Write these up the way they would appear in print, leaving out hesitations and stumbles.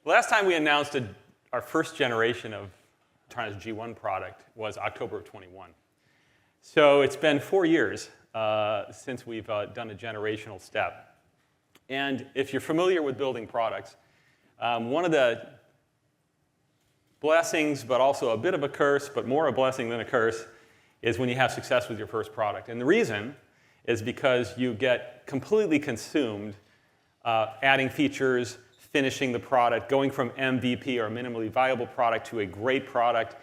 Last time we announced our first generation of Tarana G1 product was October of 21. So it's been 4 years since we've done a generational step. And if you're familiar with building products, one of the blessings, but also a bit of a curse, but more a blessing than a curse, is when you have success with your first product. And the reason is because you get completely consumed adding features, finishing the product, going from MVP or a minimally viable product to a great product.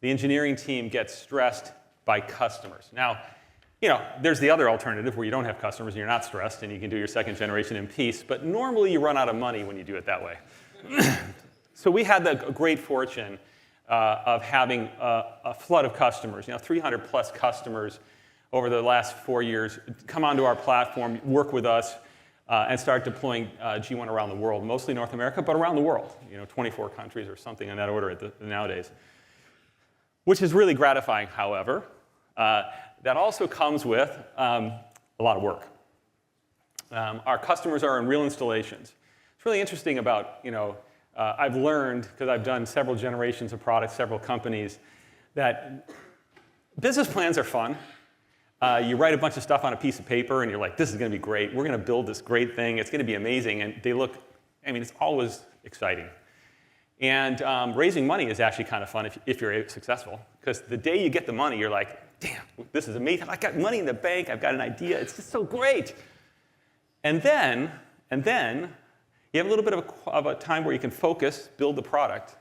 The engineering team gets stressed by customers. Now, there's the other alternative where you don't have customers and you're not stressed and you can do your second generation in peace, but normally you run out of money when you do it that way. So we had the great fortune of having a flood of customers, 300 plus customers over the last 4 years come onto our platform, work with us, and start deploying G1 around the world, mostly North America, but around the world, 24 countries or something in that order nowadays. Which is really gratifying, however. That also comes with a lot of work. Our customers are in real installations. It's really interesting about, I've learned, because I've done several generations of products, several companies, that business plans are fun. You write a bunch of stuff on a piece of paper, and you're like, this is going to be great. We're going to build this great thing. It's going to be amazing. And they look, it's always exciting. And raising money is actually kind of fun if you're successful. Because the day you get the money, you're like, damn, this is amazing. I got money in the bank. I've got an idea. It's just so great. And then you have a little bit of a time where you can focus, build the product.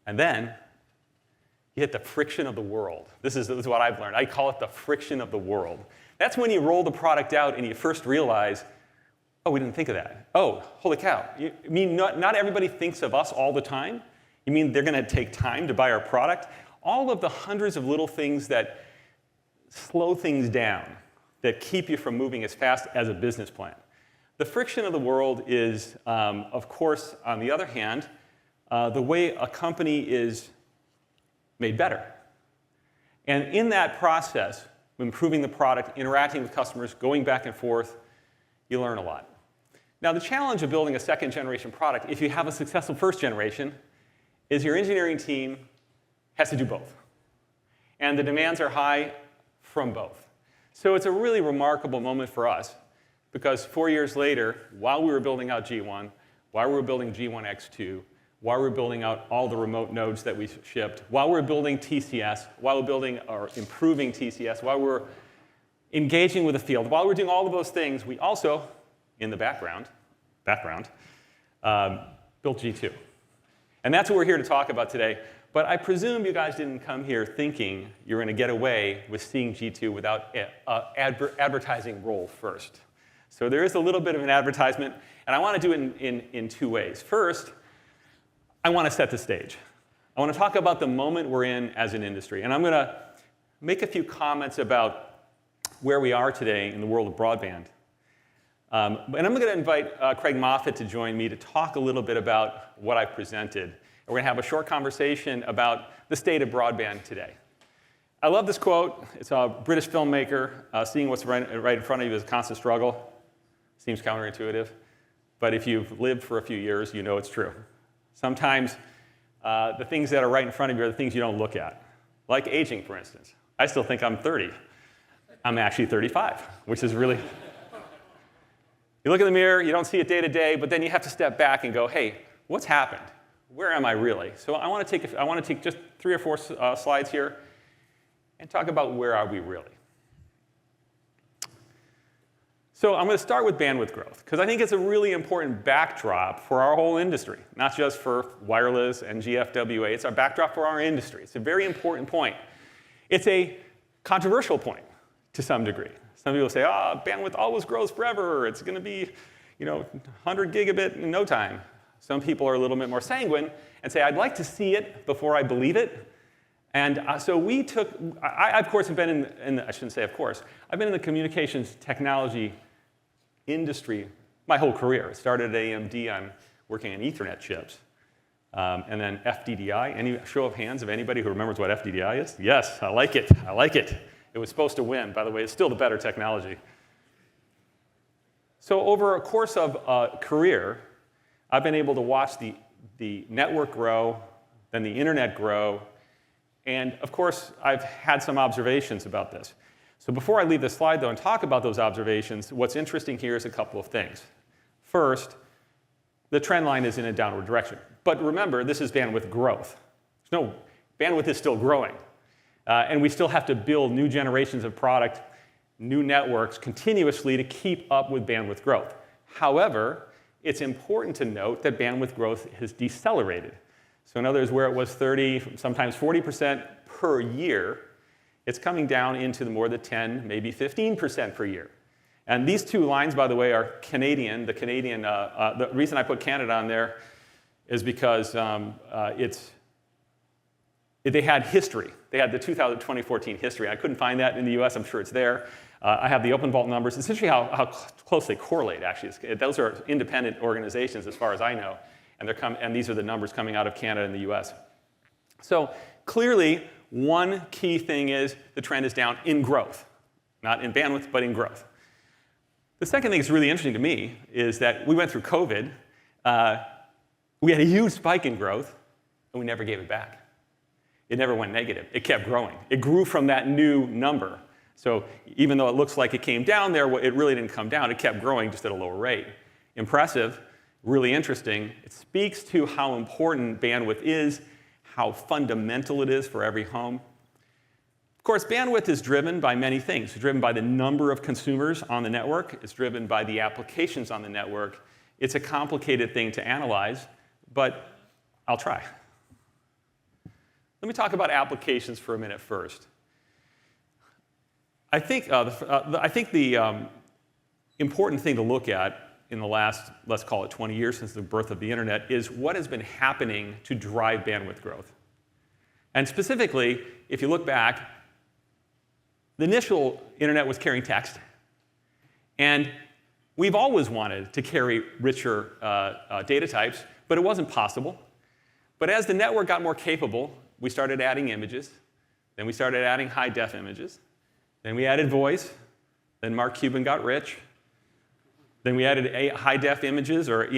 And then you hit the friction of the world. This is what I've learned. I call it the friction of the world. That's when you roll the product out and you first realize, oh, we didn't think of that. Oh, holy cow. You mean not everybody thinks of us all the time? You mean they're going to take time to buy our product? All of the hundreds of little things that slow things down, that keep you from moving as fast as a business plan. The friction of the world is, of course, on the other hand, the way a company is made better. And in that process, improving the product, interacting with customers, going back and forth, you learn a lot. Now, the challenge of building a second generation product, if you have a successful first generation, is your engineering team has to do both. And the demands are high from both. So it's a really remarkable moment for us, because 4 years later, while we were building out G1, while we were building G1 X2, while we were building out all the remote nodes that we shipped, while we were building TCS, while we were building or improving TCS, while we were engaging with the field, while we were doing all of those things, we also, in the background, built G2. And that's what we're here to talk about today. But I presume you guys didn't come here thinking you're going to get away with seeing G2 without an advertising role first. So there is a little bit of an advertisement, and I want to do it in 2 ways. First, I want to set the stage. I want to talk about the moment we're in as an industry. And I'm going to make a few comments about where we are today in the world of broadband. And I'm going to invite Craig Moffett to join me to talk a little bit about what I presented. And we're going to have a short conversation about the state of broadband today. I love this quote. It's a British filmmaker. Seeing what's right in front of you is a constant struggle. Seems counterintuitive. But if you've lived for a few years, you know it's true. Sometimes the things that are right in front of you are the things you don't look at. Like aging, for instance. I still think I'm 30. I'm actually 35, which is really... You look in the mirror, you don't see it day to day, but then you have to step back and go, hey, what's happened? Where am I really? So I want to take just 3 or 4 slides here and talk about where are we really. So I'm going to start with bandwidth growth, because I think it's a really important backdrop for our whole industry, not just for wireless and GFWA. It's a backdrop for our industry. It's a very important point. It's a controversial point to some degree. Some people say, bandwidth always grows forever. It's going to be 100 gigabit in no time. Some people are a little bit more sanguine and say, I'd like to see it before I believe it. And so we took, I of course have been I shouldn't say of course, I've been in the communications technology industry my whole career. I started at AMD on working on Ethernet chips. And then FDDI. Any show of hands of anybody who remembers what FDDI is? Yes, I like it. I like it. It was supposed to win. By the way, it's still the better technology. So over a course of a career, I've been able to watch the network grow, then the internet grow, and of course, I've had some observations about this. So before I leave this slide, though, and talk about those observations, what's interesting here is a couple of things. First, the trend line is in a downward direction. But remember, this is bandwidth growth. Bandwidth is still growing. And we still have to build new generations of product, new networks continuously to keep up with bandwidth growth. However, it's important to note that bandwidth growth has decelerated. So in other words, where it was 30, sometimes 40% per year, it's coming down into the more than 10, maybe 15% per year. And these two lines, by the way, are Canadian. The reason I put Canada on there is because they had history. They had the 2014 history. I couldn't find that in the US. I'm sure it's there. I have the Open Vault numbers. It's interesting how close they correlate, actually. Those are independent organizations, as far as I know. And these are the numbers coming out of Canada and the US. So clearly, one key thing is the trend is down in growth. Not in bandwidth, but in growth. The second thing that's really interesting to me is that we went through COVID. We had a huge spike in growth, and we never gave it back. It never went negative. It kept growing. It grew from that new number. So even though it looks like it came down there, it really didn't come down. It kept growing, just at a lower rate. Impressive, really interesting. It speaks to how important bandwidth is, how fundamental it is for every home. Of course, bandwidth is driven by many things. It's driven by the number of consumers on the network. It's driven by the applications on the network. It's a complicated thing to analyze, but I'll try. Let me talk about applications for a minute first. I think the important thing to look at in the last, let's call it 20 years since the birth of the internet, is what has been happening to drive bandwidth growth. And specifically, if you look back, the initial internet was carrying text. And we've always wanted to carry richer data types, but it wasn't possible. But as the network got more capable, we started adding images. Then we started adding high-def images. Then we added voice. Then Mark Cuban got rich. Then we added high-def images, or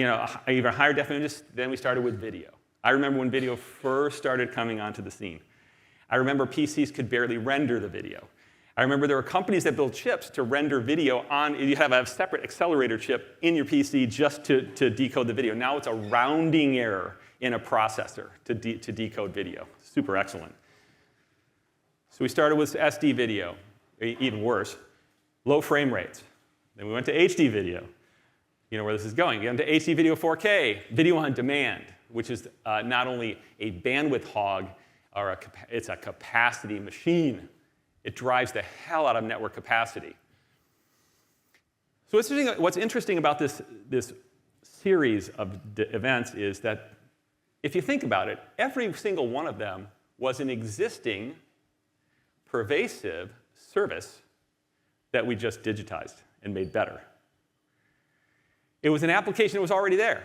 even higher-def images. Then we started with video. I remember when video first started coming onto the scene. I remember PCs could barely render the video. I remember there were companies that built chips to render video on. You have a separate accelerator chip in your PC just to decode the video. Now it's a rounding error in a processor to decode video. Super excellent. So we started with SD video, even worse. Low frame rates. Then we went to HD video. You know where this is going. We went to HD video 4K, video on demand, which is not only a bandwidth hog, it's a capacity machine. It drives the hell out of network capacity. So what's interesting about this series of events is that if you think about it, every single one of them was an existing, pervasive service that we just digitized and made better. It was an application that was already there.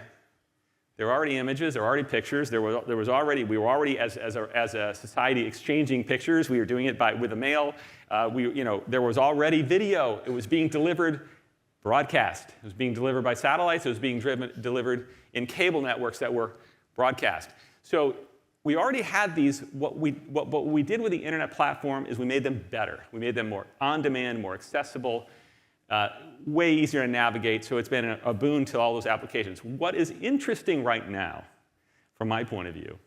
There were already images, there were already pictures, we were already as a society exchanging pictures. We were doing it with the mail. There was already video. It was being delivered broadcast. It was being delivered by satellites. It was being delivered in cable networks that were broadcast. So we already had these. What we did with the internet platform is we made them better. We made them more on-demand, more accessible, way easier to navigate, so it's been a boon to all those applications. What is interesting right now, from my point of view,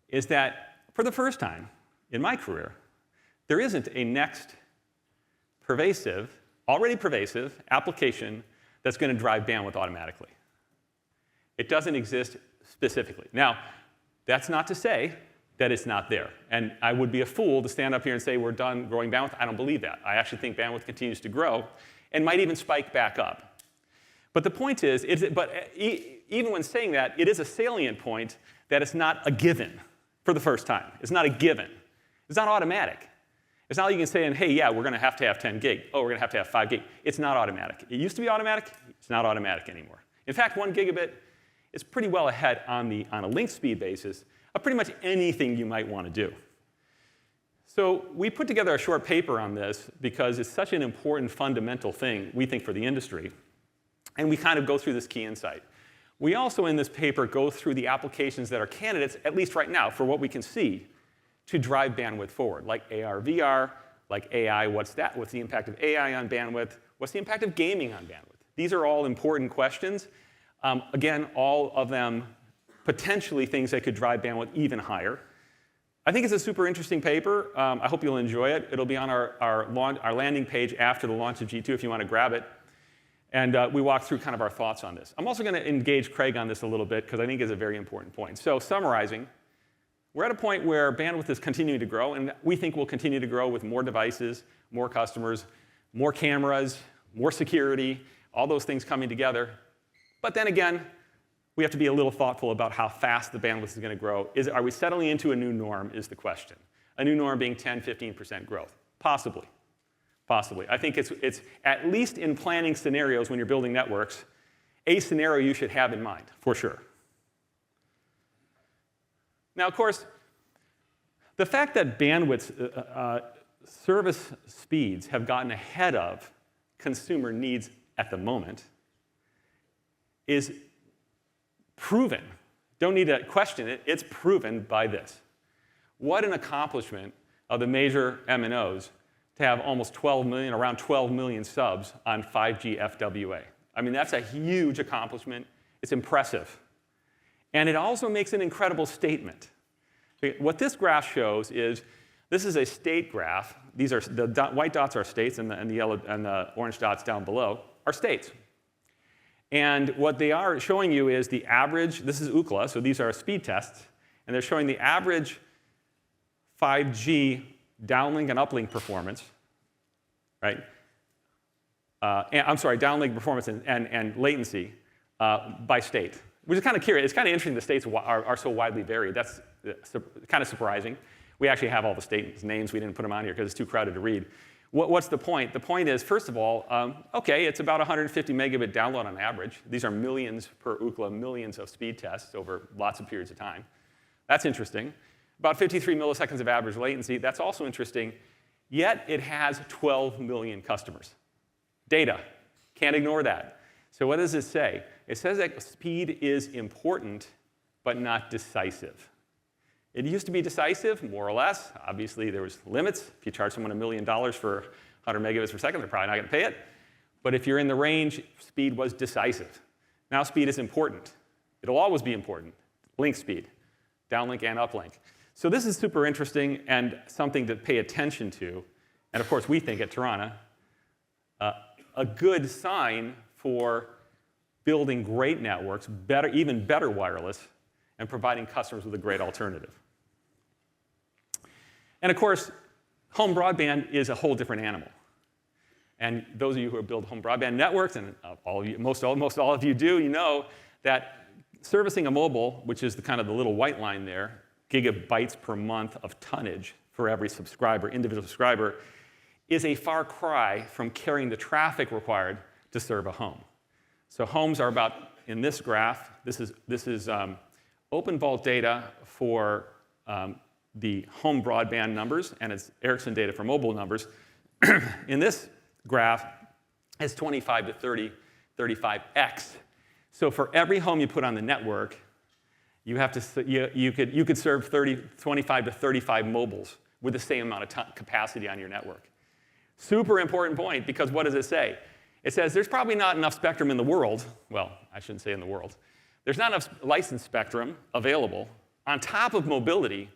is that for the first time in my career, there isn't a next already pervasive application that's going to drive bandwidth automatically. It doesn't exist specifically. Now, that's not to say that it's not there. And I would be a fool to stand up here and say we're done growing bandwidth. I don't believe that. I actually think bandwidth continues to grow and might even spike back up. But the point is even when saying that, it is a salient point that it's not a given for the first time. It's not a given. It's not automatic. It's not like you can say, hey, yeah, we're going to have 10 gig. Oh, we're going to have 5 gig. It's not automatic. It used to be automatic. It's not automatic anymore. In fact, 1 gigabit is pretty well ahead on a link speed basis of pretty much anything you might want to do. So we put together a short paper on this because it's such an important fundamental thing, we think, for the industry. And we kind of go through this key insight. We also, in this paper, go through the applications that are candidates, at least right now, for what we can see, to drive bandwidth forward, like AR, VR, like AI. What's that? What's the impact of AI on bandwidth? What's the impact of gaming on bandwidth? These are all important questions. Again, all of them potentially things that could drive bandwidth even higher. I think it's a super interesting paper. I hope you'll enjoy it. It'll be on our landing page after the launch of G2 if you want to grab it. And we walk through kind of our thoughts on this. I'm also going to engage Craig on this a little bit because I think it's a very important point. So summarizing, we're at a point where bandwidth is continuing to grow, and we think will continue to grow with more devices, more customers, more cameras, more security, all those things coming together. But then again, we have to be a little thoughtful about how fast the bandwidth is going to grow. Are we settling into a new norm is the question. A new norm being 10, 15% growth. Possibly. Possibly. I think it's at least in planning scenarios when you're building networks, a scenario you should have in mind, for sure. Now, of course, the fact that bandwidth service speeds have gotten ahead of consumer needs at the moment is proven. Don't need to question it. It's proven by this. What an accomplishment of the major MNOs to have almost 12 million, around 12 million subs on 5G FWA. I mean, that's a huge accomplishment. It's impressive. And it also makes an incredible statement. What this graph shows is, this is a state graph. These are the white dots are states, and the yellow and the orange dots down below are states. And what they are showing you is the average. This is Ookla, so these are speed tests, and they're showing the average 5G downlink and uplink performance, right? I'm sorry, downlink performance and latency by state, which is kind of curious. It's kind of interesting the states are so widely varied. That's kind of surprising. We actually have all the states' names. We didn't put them on here because it's too crowded to read. What's the point? The point is, first of all, OK, it's about 150 megabit download on average. These are millions per Ookla, millions of speed tests over lots of periods of time. That's interesting. About 53 milliseconds of average latency. That's also interesting. Yet it has 12 million customers. Data. Can't ignore that. So what does it say? It says that speed is important, but not decisive. It used to be decisive, more or less. Obviously, there was limits. If you charge someone $1 million for 100 megabits per second, they're probably not going to pay it. But if you're in the range, speed was decisive. Now speed is important. It'll always be important. Link speed, downlink and uplink. So this is super interesting and something to pay attention to. And of course, we think at Tarana, a good sign for building great networks, even better wireless, and providing customers with a great alternative. And of course, home broadband is a whole different animal. And those of you who build home broadband networks, and all of you, most all of you do, you know that servicing a mobile, which is the little white line there, gigabytes per month of tonnage for every subscriber, individual subscriber, is a far cry from carrying the traffic required to serve a home. So homes are about, in this graph, this is open vault data for the home broadband numbers, and it's Ericsson data for mobile numbers. In this graph, it's 25 to 30, 35x. So for every home you put on the network, you could serve 25 to 35 mobiles with the same amount of capacity on your network. Super important point, because what does it say? It says there's probably not enough spectrum in the world. Well, I shouldn't say in the world. There's not enough licensed spectrum available on top of mobility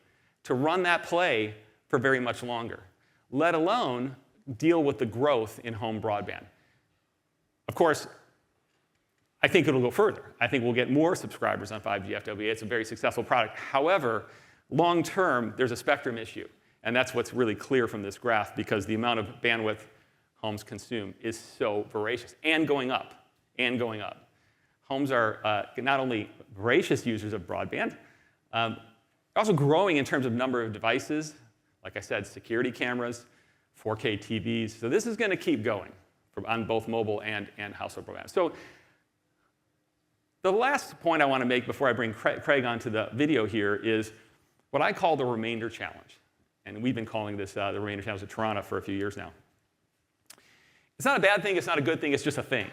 to run that play for very much longer, let alone deal with the growth in home broadband. Of course, I think it'll go further. I think we'll get more subscribers on 5G FWA. It's a very successful product. However, long term, there's a spectrum issue. And that's what's really clear from this graph, because the amount of bandwidth homes consume is so voracious and going up, and going up. Homes are not only voracious users of broadband, also growing in terms of number of devices. Like I said, security cameras, 4K TVs. So this is going to keep going on both mobile and household broadband. So the last point I want to make before I bring Craig onto the video here is what I call the remainder challenge. And we've been calling this the remainder challenge at Tarana for a few years now. It's not a bad thing. It's not a good thing. It's just a thing.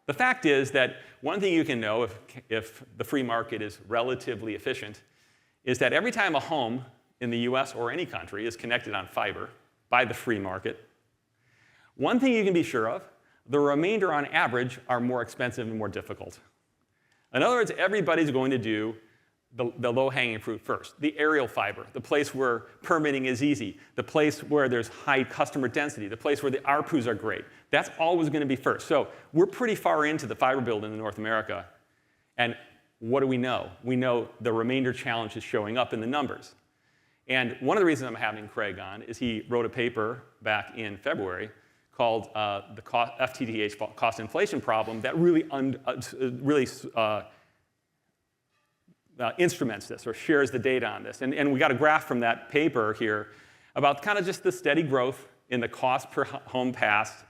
The fact is that one thing you can know if the free market is relatively efficient is that every time a home in the US or any country is connected on fiber by the free market, one thing you can be sure of, the remainder on average are more expensive and more difficult. In other words, everybody's going to do the low-hanging fruit first, the aerial fiber, the place where permitting is easy, the place where there's high customer density, the place where the ARPUs are great. That's always going to be first. So we're pretty far into the fiber build in North America. And what do we know? We know the remainder challenge is showing up in the numbers. And one of the reasons I'm having Craig on is he wrote a paper back in February called the FTTH cost inflation problem that really instruments this or shares the data on this. And we got a graph from that paper here about kind of just the steady growth in the cost per home passed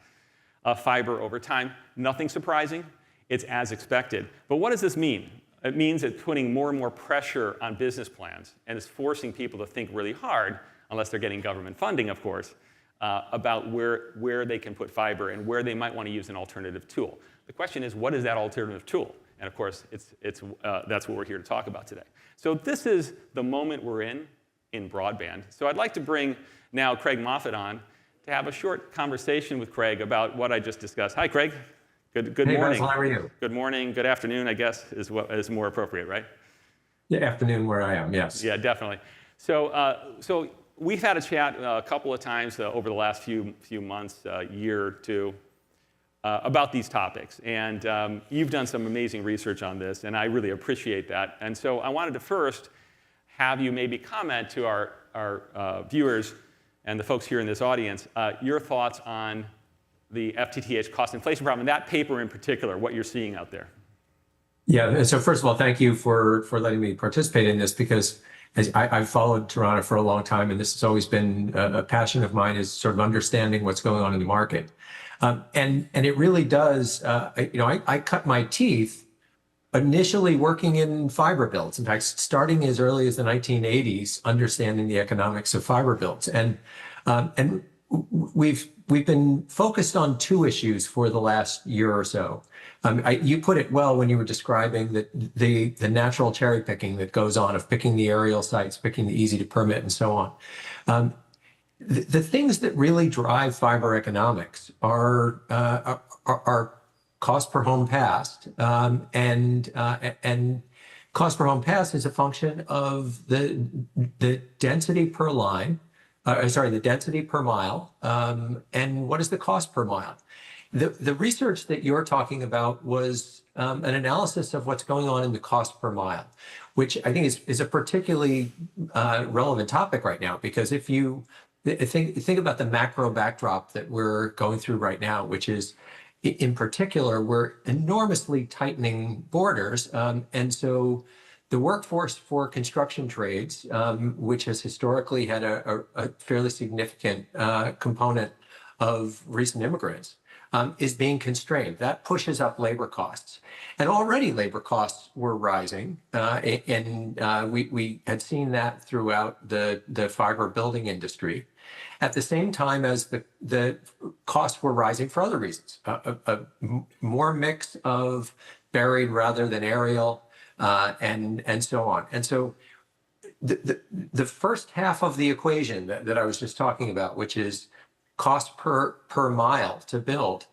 of fiber over time. Nothing surprising. It's as expected. But what does this mean? It means it's putting more and more pressure on business plans, and it's forcing people to think really hard, unless they're getting government funding, of course, about where they can put fiber and where they might want to use an alternative tool. The question is, what is that alternative tool? And of course, that's what we're here to talk about today. So this is the moment we're in broadband. So I'd like to bring now Craig Moffett on to have a short conversation with Craig about what I just discussed. Hi, Craig. Good hey, morning. Russell, how are you? Good morning, good afternoon, I guess, is more appropriate, right? Yeah, afternoon where I am, yes. Yeah, definitely. So we've had a chat a couple of times over the last few months, year or two, about these topics. And you've done some amazing research on this, and I really appreciate that. And so I wanted to first have you maybe comment to our viewers and the folks here in this audience, your thoughts on the FTTH cost inflation problem, and that paper in particular, what you're seeing out there. Yeah, so first of all, thank you for letting me participate in this, because I've followed Tarana for a long time, and this has always been a passion of mine, is sort of understanding what's going on in the market. And it really does, I cut my teeth initially working in fiber builds. In fact, starting as early as the 1980s, understanding the economics of fiber builds. And we've been focused on two issues for the last year or so. You put it well when you were describing the natural cherry picking that goes on of picking the aerial sites, picking the easy to permit, and so on. The things that really drive fiber economics are cost per home passed, and cost per home passed is a function of the density per line. The density per mile, and what is the cost per mile? The research that you're talking about was an analysis of what's going on in the cost per mile, which I think is a particularly relevant topic right now, because if you think about the macro backdrop that we're going through right now, which is, in particular, we're enormously tightening borders, and so the workforce for construction trades, which has historically had a fairly significant component of recent immigrants, is being constrained. That pushes up labor costs. And already labor costs were rising, and we had seen that throughout the fiber building industry. At the same time as the costs were rising for other reasons, a more mix of buried rather than aerial, and so on. And so the first half of the equation that I was just talking about, which is cost per mile to build,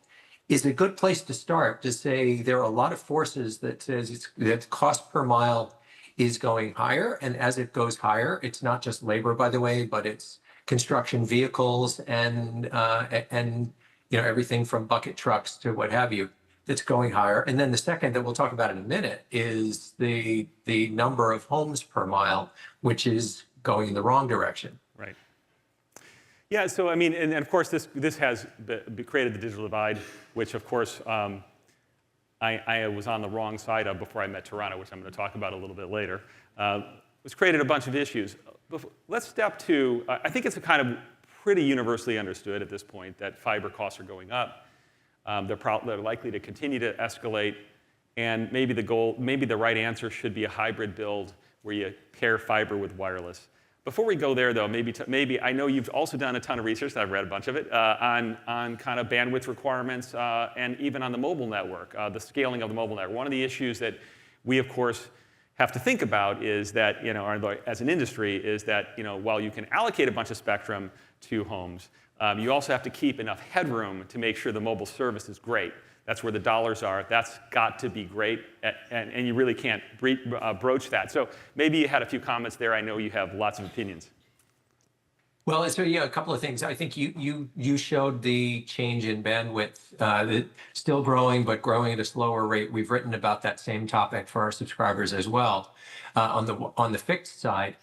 is a good place to start to say there are a lot of forces that says that cost per mile is going higher. And as it goes higher, it's not just labor, by the way, but it's construction vehicles and everything from bucket trucks to what have you, that's going higher. And then the second that we'll talk about in a minute is the number of homes per mile, which is going in the wrong direction. Right. Yeah, so I mean, and of course this has created the digital divide, which of course I was on the wrong side of before I met Tarana, which I'm going to talk about a little bit later. It's created a bunch of issues. Let's step to, I think it's a kind of pretty universally understood at this point that fiber costs are going up. They're likely to continue to escalate, and maybe the right answer should be a hybrid build where you pair fiber with wireless. Before we go there, though, maybe I know you've also done a ton of research, I've read a bunch of it, on kind of bandwidth requirements and even on the mobile network, the scaling of the mobile network. One of the issues that we, of course, have to think about is that, as an industry, is that, while you can allocate a bunch of spectrum to homes, you also have to keep enough headroom to make sure the mobile service is great. That's where the dollars are. That's got to be great, and you really can't broach that. So maybe you had a few comments there. I know you have lots of opinions. Well, so yeah, a couple of things. I think you showed the change in bandwidth, still growing, but growing at a slower rate. We've written about that same topic for our subscribers as well. On the fixed side,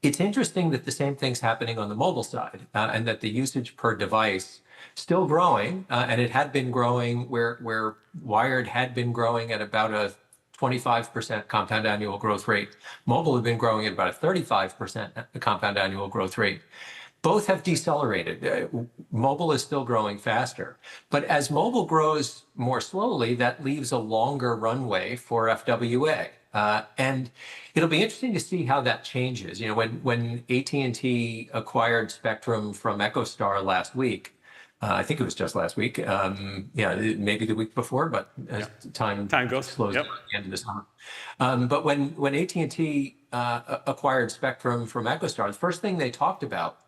it's interesting that the same thing's happening on the mobile side, and that the usage per device still growing, and it had been growing where wired had been growing at about a 25% compound annual growth rate. Mobile had been growing at about a 35% compound annual growth rate. Both have decelerated. Mobile is still growing faster. But as mobile grows more slowly, that leaves a longer runway for FWA. And it'll be interesting to see how that changes. When AT&T acquired spectrum from EchoStar last week, I think it was just last week. Maybe the week before, but as time goes, slows down at the end of the summer. But when AT&T acquired spectrum from EchoStar, the first thing they talked about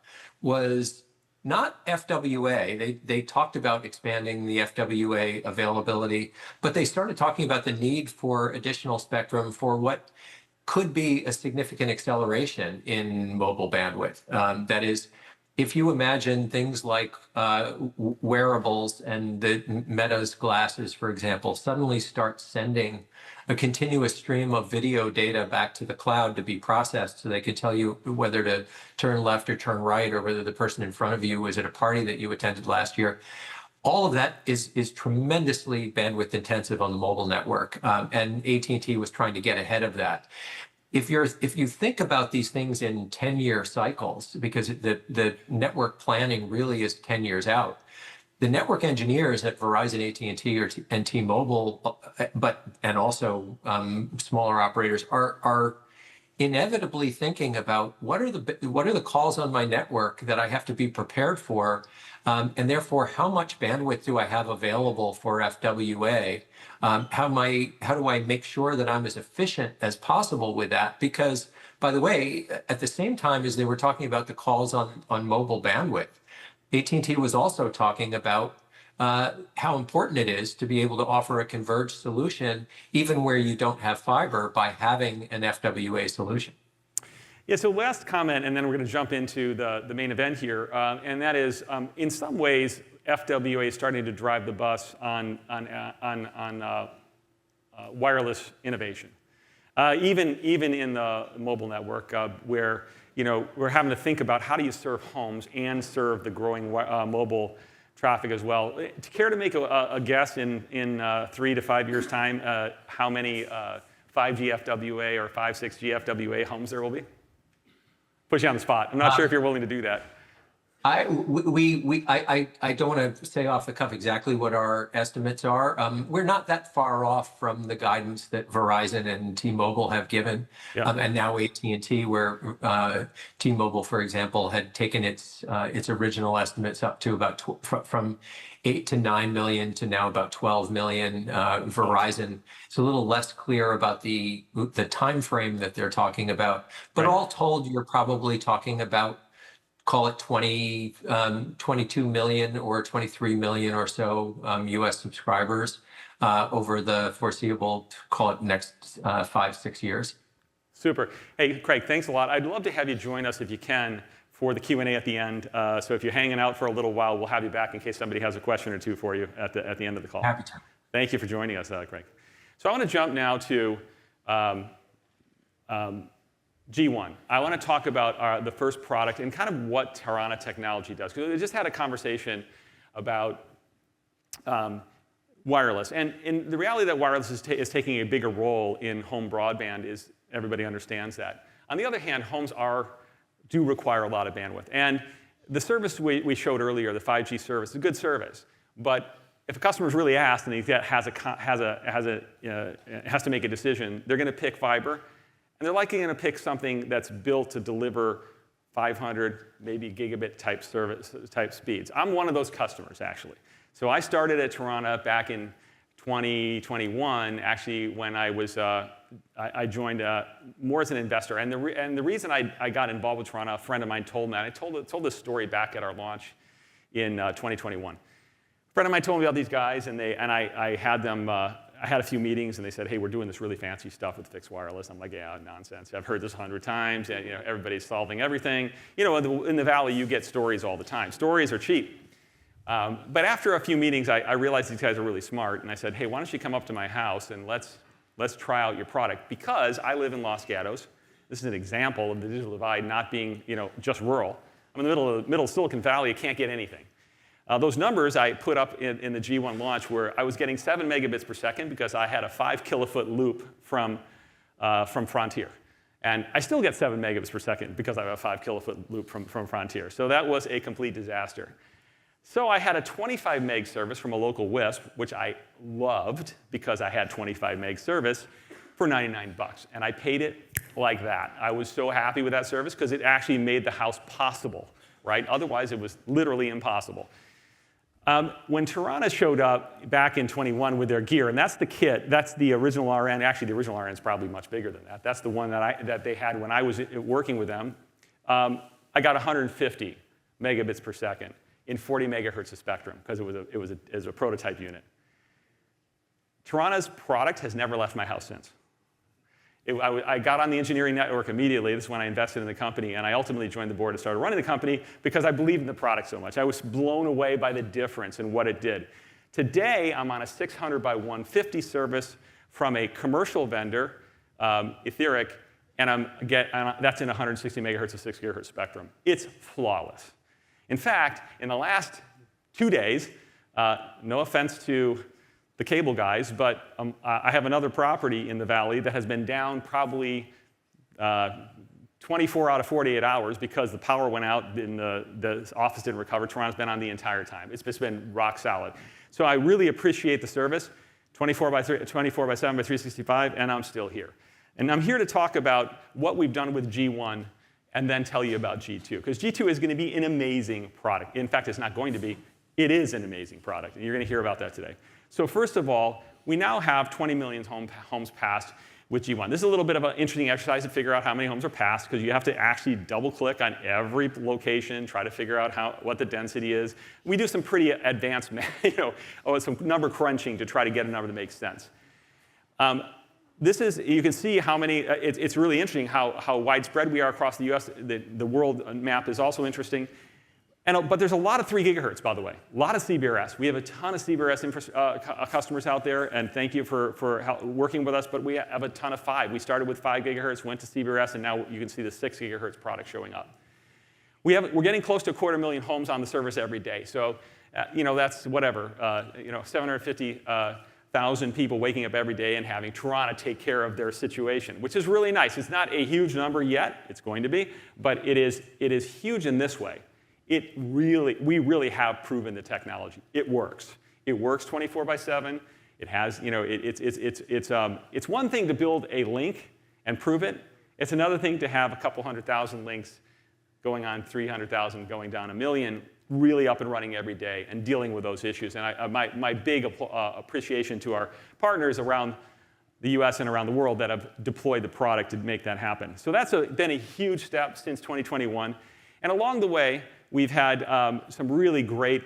was not FWA. They talked about expanding the FWA availability, but they started talking about the need for additional spectrum for what could be a significant acceleration in mobile bandwidth. That is, if you imagine things like wearables and the Meta's glasses, for example, suddenly start sending a continuous stream of video data back to the cloud to be processed so they could tell you whether to turn left or turn right, or whether the person in front of you was at a party that you attended last year. All of that is tremendously bandwidth intensive on the mobile network, and AT&T was trying to get ahead of that. If you think about these things in 10-year cycles, because the network planning really is 10 years out, the network engineers at Verizon, AT&T, and T-Mobile, and also smaller operators are inevitably thinking about what are the calls on my network that I have to be prepared for, and therefore how much bandwidth do I have available for FWA? How do I make sure that I'm as efficient as possible with that? Because, by the way, at the same time as they were talking about the calls on mobile bandwidth, AT&T was also talking about how important it is to be able to offer a converged solution, even where you don't have fiber, by having an FWA solution. Yeah, so last comment, and then we're going to jump into the main event here, and that is, in some ways, FWA is starting to drive the bus on wireless innovation. Even in the mobile network, where we're having to think about how do you serve homes and serve the growing mobile traffic as well. Care to make a guess in 3 to 5 years' time how many 5G FWA or 6G FWA homes there will be? Put you on the spot. I'm not sure if you're willing to do that. I don't want to say off the cuff exactly what our estimates are. We're not that far off from the guidance that Verizon and T-Mobile have given, and now AT&T, where T-Mobile, for example, had taken its original estimates up to about from 8 to 9 million to now about 12 million. Verizon, it's a little less clear about the time frame that they're talking about, but all told, you're probably talking about, call it 22 million or 23 million or so US subscribers over the foreseeable, call it next 5-6 years. Super. Hey, Craig, thanks a lot. I'd love to have you join us if you can for the Q&A at the end. So if you're hanging out for a little while, we'll have you back in case somebody has a question or two for you at the end of the call. Happy to. Thank you for joining us, Craig. So I want to jump now to G1. I want to talk about the first product and kind of what Tarana technology does. Because we just had a conversation about wireless. And the reality that wireless is taking a bigger role in home broadband is everybody understands that. On the other hand, homes do require a lot of bandwidth. And the service we showed earlier, the 5G service, is a good service. But if a customer's really asked and he has to make a decision, they're going to pick fiber. And they're likely going to pick something that's built to deliver 500, maybe gigabit type speeds. I'm one of those customers, actually. So I started at Tarana back in 2021, actually, when I joined more as an investor. And the reason I got involved with Tarana, a friend of mine told me, and I told this story back at our launch in 2021. A friend of mine told me about these guys, and I had them. I had a few meetings, and they said, "Hey, we're doing this really fancy stuff with fixed wireless." I'm like, "Yeah, nonsense. I've heard this 100 times. And, everybody's solving everything." In the Valley, you get stories all the time. Stories are cheap. But after a few meetings, I realized these guys are really smart, and I said, "Hey, why don't you come up to my house and let's try out your product?" Because I live in Los Gatos. This is an example of the digital divide not being, just rural. I'm in the middle of Silicon Valley. You can't get anything. Those numbers I put up in the G1 launch were I was getting 7 megabits per second because I had a 5 kilofoot loop from Frontier. And I still get 7 megabits per second because I have a 5 kilofoot loop from Frontier. So that was a complete disaster. So I had a 25 meg service from a local WISP, which I loved because I had 25 meg service for $99. And I paid it like that. I was so happy with that service because it actually made the house possible, right? Otherwise, it was literally impossible. When Tarana showed up back in 21 with their gear, and that's the kit, that's the original RN. Actually, the original RN is probably much bigger than that. That's the one that they had when I was working with them. I got 150 megabits per second in 40 megahertz of spectrum because it was a prototype unit. Tarana's product has never left my house since. I got on the engineering network immediately. This is when I invested in the company, and I ultimately joined the board and started running the company because I believed in the product so much. I was blown away by the difference in what it did. Today, I'm on a 600 by 150 service from a commercial vendor, Etheric, and that's in 160 megahertz of 6 gigahertz spectrum. It's flawless. In fact, in the last 2 days, no offense to the cable guys, but I have another property in the Valley that has been down probably 24 out of 48 hours because the power went out and the office didn't recover. Tarana's been on the entire time. It's just been rock solid. So I really appreciate the service, 24 by 7 by 365, and I'm still here. And I'm here to talk about what we've done with G1 and then tell you about G2. Because G2 is going to be an amazing product. In fact, it's not going to be. It is an amazing product, and you're going to hear about that today. So first of all, we now have 20 million homes passed with G1. This is a little bit of an interesting exercise to figure out how many homes are passed, because you have to actually double-click on every location, try to figure out what the density is. We do some pretty advanced, some number crunching to try to get a number that makes sense. You can see how many. It's really interesting how widespread we are across the U.S. The world map is also interesting. But there's a lot of 3 gigahertz, by the way. A lot of CBRS. We have a ton of CBRS customers out there, and thank you for working with us. But we have a ton of 5. We started with 5 gigahertz, went to CBRS, and now you can see the 6 gigahertz product showing up. We're getting close to 250,000 homes on the service every day. So, that's whatever. 750,000 people waking up every day and having Tarana take care of their situation, which is really nice. It's not a huge number yet. It's going to be, but it is huge in this way. We really have proven the technology. It works. It works 24 by 7. It has, it's one thing to build a link and prove it. It's another thing to have a couple 100,000 links going on 300,000, going down 1 million, really up and running every day and dealing with those issues. And my big appreciation to our partners around the US and around the world that have deployed the product to make that happen. So that's been a huge step since 2021. And along the way, we've had some really great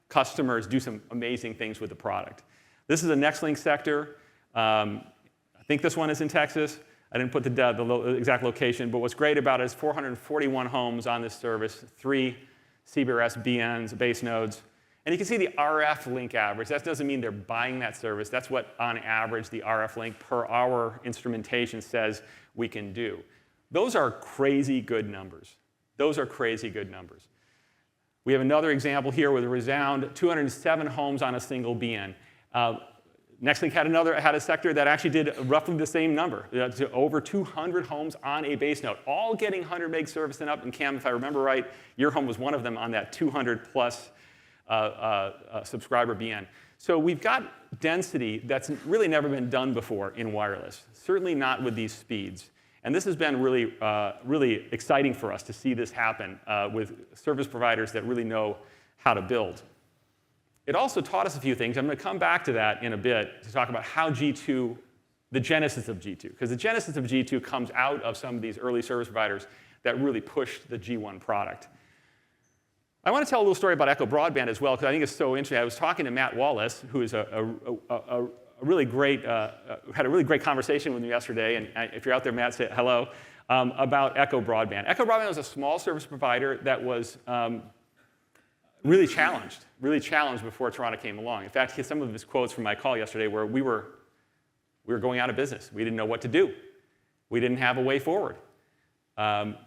customers do some amazing things with the product. This is a Nextlink sector. I think this one is in Texas. I didn't put the exact location, but what's great about it is 441 homes on this service, 3 CBRS BNs, base nodes. And you can see the RF link average. That doesn't mean they're buying that service. That's what, on average, the RF link per hour instrumentation says we can do. Those are crazy good numbers. Those are crazy good numbers. We have another example here with a resound 207 homes on a single BN. Nextlink had a sector that actually did roughly the same number, to over 200 homes on a base node, all getting 100 meg service and up. And Cam, if I remember right, your home was one of them on that 200 plus subscriber BN. So we've got density that's really never been done before in wireless, certainly not with these speeds. And this has been really, really exciting for us to see this happen with service providers that really know how to build. It also taught us a few things. I'm going to come back to that in a bit to talk about how G2, the genesis of G2, because the genesis of G2 comes out of some of these early service providers that really pushed the G1 product. I want to tell a little story about Echo Broadband as well, because I think it's so interesting. I was talking to Matt Wallace, who is a really great, had a really great conversation with me yesterday, and if you're out there, Matt, say hello, about Echo Broadband. Echo Broadband was a small service provider that was really challenged before Tarana came along. In fact, some of his quotes from my call yesterday were, we were going out of business. We didn't know what to do. We didn't have a way forward.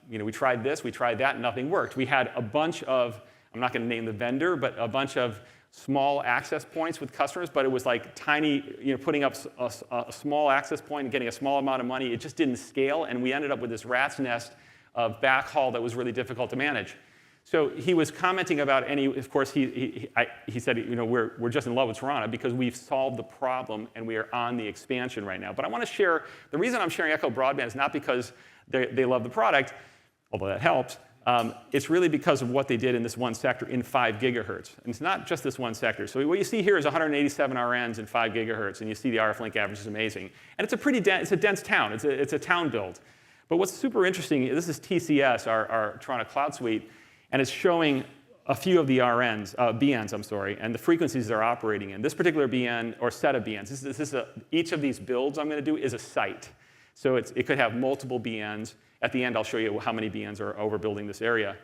We tried this, we tried that, and nothing worked. We had a bunch of, I'm not going to name the vendor, but a bunch of small access points with customers, but it was like tiny, putting up a small access point and getting a small amount of money. It just didn't scale, and we ended up with this rat's nest of backhaul that was really difficult to manage. So he was commenting about of course, he said, we're just in love with Tarana because we've solved the problem and we are on the expansion right now. But I want to share, the reason I'm sharing Echo Broadband is not because they love the product, although that helps. It's really because of what they did in this one sector in 5 gigahertz. And it's not just this one sector. So what you see here is 187 RNs in 5 gigahertz, and you see the RF link average is amazing. And it's a pretty dense, it's a dense town. It's a town build. But what's super interesting, this is TCS, our Tarana Cloud Suite, and it's showing a few of the BNs, and the frequencies they're operating in. This particular BN, or set of BNs, each of these builds I'm going to do is a site. So it could have multiple BNs. At the end, I'll show you how many BNs are overbuilding this area.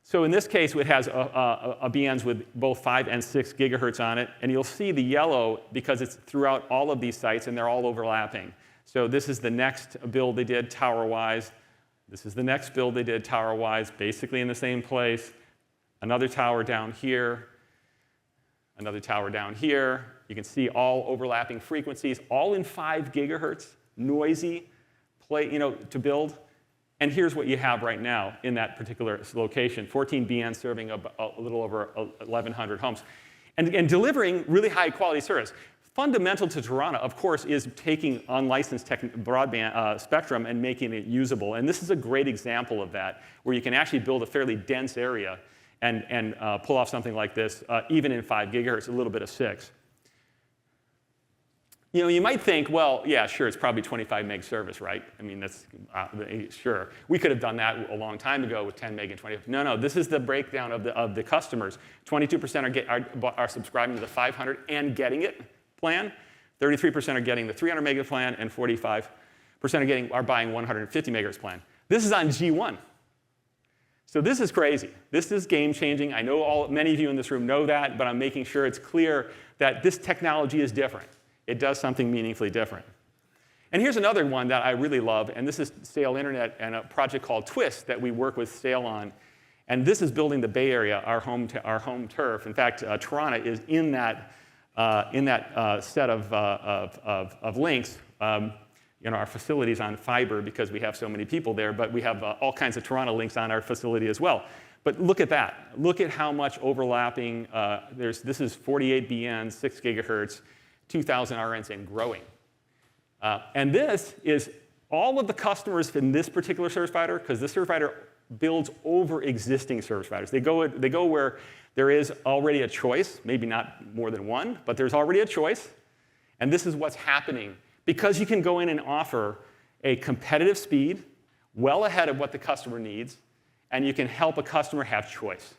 So in this case, it has a BNs with both 5 and 6 gigahertz on it. And you'll see the yellow because it's throughout all of these sites, and they're all overlapping. So this is the next build they did tower-wise. This is the next build they did tower-wise, basically in the same place. Another tower down here. Another tower down here. You can see all overlapping frequencies, all in 5 gigahertz, noisy, to build. And here's what you have right now in that particular location, 14 BNs serving a little over 1,100 homes. And delivering really high-quality service. Fundamental to Tarana, of course, is taking unlicensed broadband spectrum and making it usable. And this is a great example of that, where you can actually build a fairly dense area and pull off something like this, even in 5 gigahertz, a little bit of 6. You might think, well, yeah, sure, it's probably 25 meg service, right? I mean, that's sure. We could have done that a long time ago with 10 meg and 20. No, this is the breakdown of the customers. 22% are subscribing to the 500 and getting it plan. 33% are getting the 300 megahertz plan, and 45% are buying 150 megahertz plan. This is on G1. So this is crazy. This is game-changing. I know many of you in this room know that, but I'm making sure it's clear that this technology is different. It does something meaningfully different. And here's another one that I really love, and this is Sail Internet and a project called Twist that we work with Sail on. And this is building the Bay Area, our home turf. In fact, Tarana is in that set of links. Our facilities on fiber because we have so many people there, but we have all kinds of Tarana links on our facility as well. But look at that. Look at how much overlapping. This is 48 BN, 6 gigahertz, 2,000 RNs and growing. And this is all of the customers in this particular service provider, because this service provider builds over existing service providers. They go where there is already a choice, maybe not more than one, but there's already a choice. And this is what's happening. Because you can go in and offer a competitive speed, well ahead of what the customer needs, and you can help a customer have choice.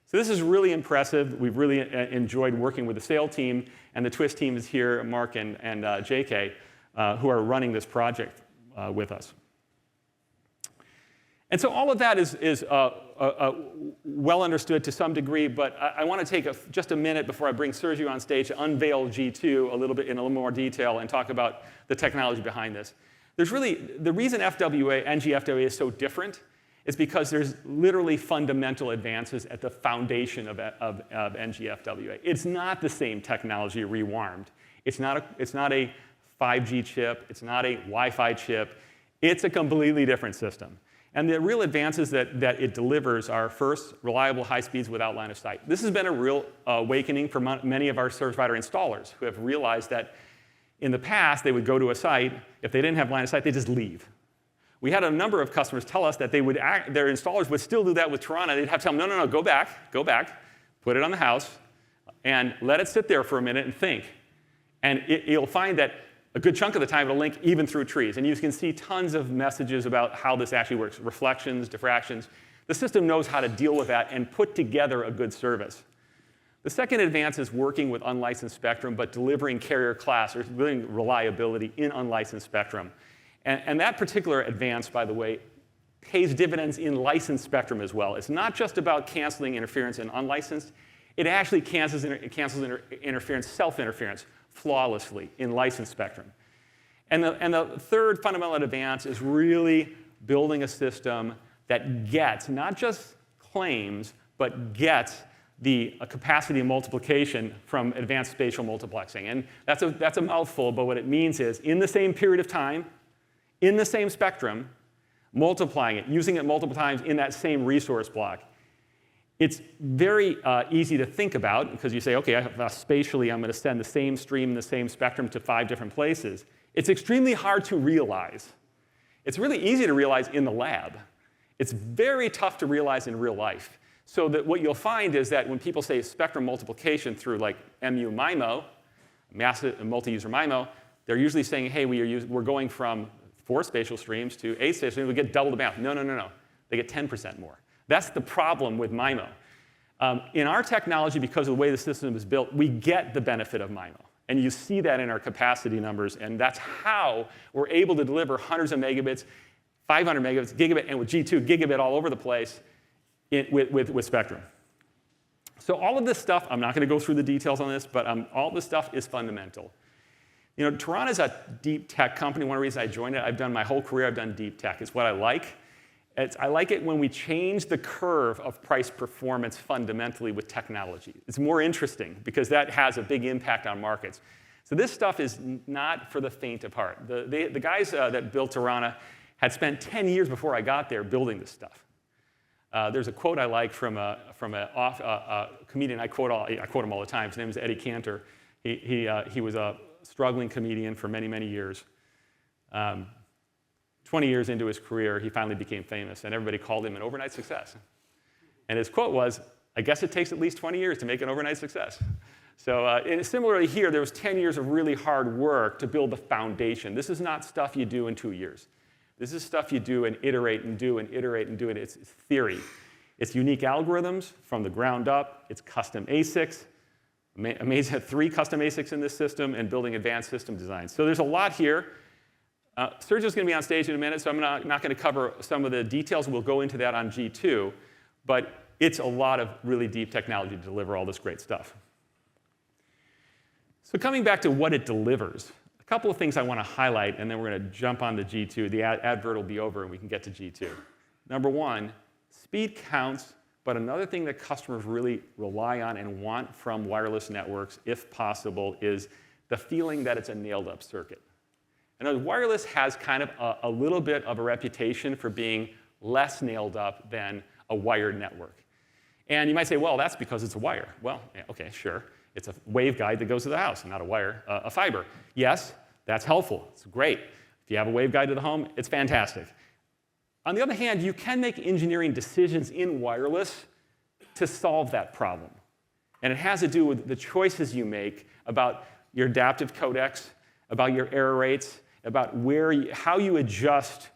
So this is really impressive. We've really enjoyed working with the Sail team, and the Twist team is here, Mark and JK, who are running this project with us. And so all of that is well understood to some degree, but I want to take just a minute before I bring Sergio on stage to unveil G2 a little bit in a little more detail and talk about the technology behind this. The reason NG-FWA is so different is because there's literally fundamental advances at the foundation of NG-FWA. It's not the same technology rewarmed. It's not a 5G chip. It's not a Wi-Fi chip. It's a completely different system. And the real advances that it delivers are, first, reliable high speeds without line of sight. This has been a real awakening for many of our service provider installers who have realized that in the past, they would go to a site. If they didn't have line of sight, they just leave. We had a number of customers tell us that their installers would still do that with Tarana. They'd have to tell them, no, go back, put it on the house, and let it sit there for a minute and think. And you'll find that a good chunk of the time it'll link even through trees. And you can see tons of messages about how this actually works, reflections, diffractions. The system knows how to deal with that and put together a good service. The second advance is working with unlicensed spectrum, but delivering carrier class or delivering reliability in unlicensed spectrum. And that particular advance, by the way, pays dividends in licensed spectrum as well. It's not just about canceling interference in unlicensed. It actually cancels interference, self-interference, flawlessly in licensed spectrum. And the third fundamental advance is really building a system that gets, not just claims, but gets the capacity of multiplication from advanced spatial multiplexing. And that's a mouthful, but what it means is in the same period of time, in the same spectrum, multiplying it, using it multiple times in that same resource block. It's very easy to think about because you say, OK, spatially, I'm going to send the same stream in the same spectrum to 5 different places. It's extremely hard to realize. It's really easy to realize in the lab. It's very tough to realize in real life. So that what you'll find is that when people say spectrum multiplication through like MU MIMO, massive multi-user MIMO, they're usually saying, hey, we're going from 4 spatial streams to 8 spatial streams. We get double the amount. No. They get 10% more. That's the problem with MIMO. In our technology, because of the way the system is built, we get the benefit of MIMO. And you see that in our capacity numbers. And that's how we're able to deliver hundreds of megabits, 500 megabits, gigabit, and with G2, gigabit all over the place with spectrum. So all of this stuff, I'm not going to go through the details on this, but all this stuff is fundamental. You know, Tarana is a deep tech company. One of the reasons I joined it, I've done my whole career, I've done deep tech. It's what I like. I like it when we change the curve of price performance fundamentally with technology. It's more interesting because that has a big impact on markets. So this stuff is not for the faint of heart. The guys that built Tarana had spent 10 years before I got there building this stuff. There's a quote I like from a comedian I quote him all the time. His name is Eddie Cantor. He was a struggling comedian for many, many years. 20 years into his career, he finally became famous, and everybody called him an overnight success. And his quote was, I guess it takes at least 20 years to make an overnight success. So and similarly here, there was 10 years of really hard work to build the foundation. This is not stuff you do in 2 years. This is stuff you do and iterate and do and iterate and do, and it's theory. It's unique algorithms from the ground up. It's custom ASICs. Amaze had 3 custom ASICs in this system and building advanced system designs. So there's a lot here. Sergio's going to be on stage in a minute, so I'm not going to cover some of the details. We'll go into that on G2. But it's a lot of really deep technology to deliver all this great stuff. So coming back to what it delivers, a couple of things I want to highlight, and then we're going to jump on to G2. The advert will be over, and we can get to G2. Number 1, speed counts, but another thing that customers really rely on and want from wireless networks, if possible, is the feeling that it's a nailed-up circuit. And wireless has kind of a little bit of a reputation for being less nailed up than a wired network. And you might say, well, that's because it's a wire. Well, yeah, OK, sure. It's a waveguide that goes to the house, not a wire, a fiber. Yes, that's helpful. It's great. If you have a waveguide to the home, it's fantastic. On the other hand, you can make engineering decisions in wireless to solve that problem. And it has to do with the choices you make about your adaptive codecs, about your error rates, about how you adjust,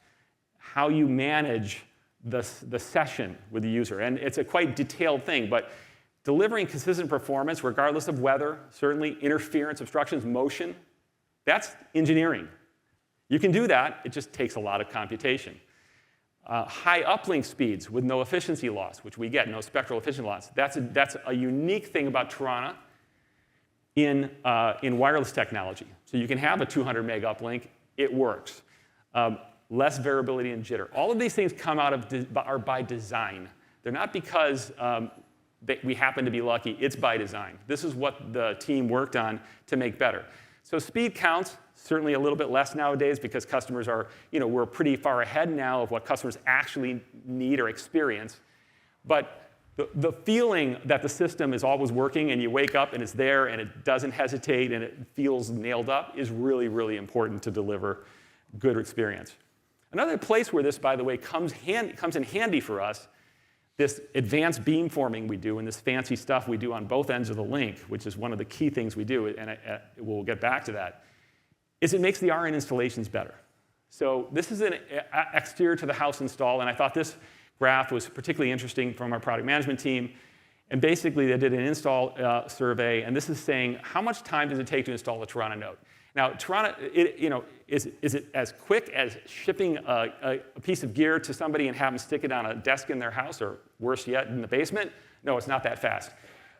how you manage the session with the user. And it's a quite detailed thing, but delivering consistent performance regardless of weather, certainly interference, obstructions, motion, that's engineering. You can do that. It just takes a lot of computation. High uplink speeds with no efficiency loss, which we get, no spectral efficiency loss. That's a unique thing about Tarana in wireless technology. So you can have a 200 meg uplink. It works. Less variability and jitter. All of these things come out of are by design. They're not because we happen to be lucky. It's by design. This is what the team worked on to make better. So speed counts, certainly a little bit less nowadays because customers are, we're pretty far ahead now of what customers actually need or experience. But the feeling that the system is always working and you wake up and it's there and it doesn't hesitate and it feels nailed up is really, really important to deliver good experience. Another place where this, by the way, comes in handy for us, this advanced beamforming we do and this fancy stuff we do on both ends of the link, which is one of the key things we do, and we'll get back to that, is it makes the RN installations better. So this is an exterior to the house install, and I thought this graph was particularly interesting from our product management team. And basically, they did an install survey, and this is saying how much time does it take to install a Tarana node. Now, Tarana, is it as quick as shipping a piece of gear to somebody and have them stick it on a desk in their house, or worse yet, in the basement? No, it's not that fast.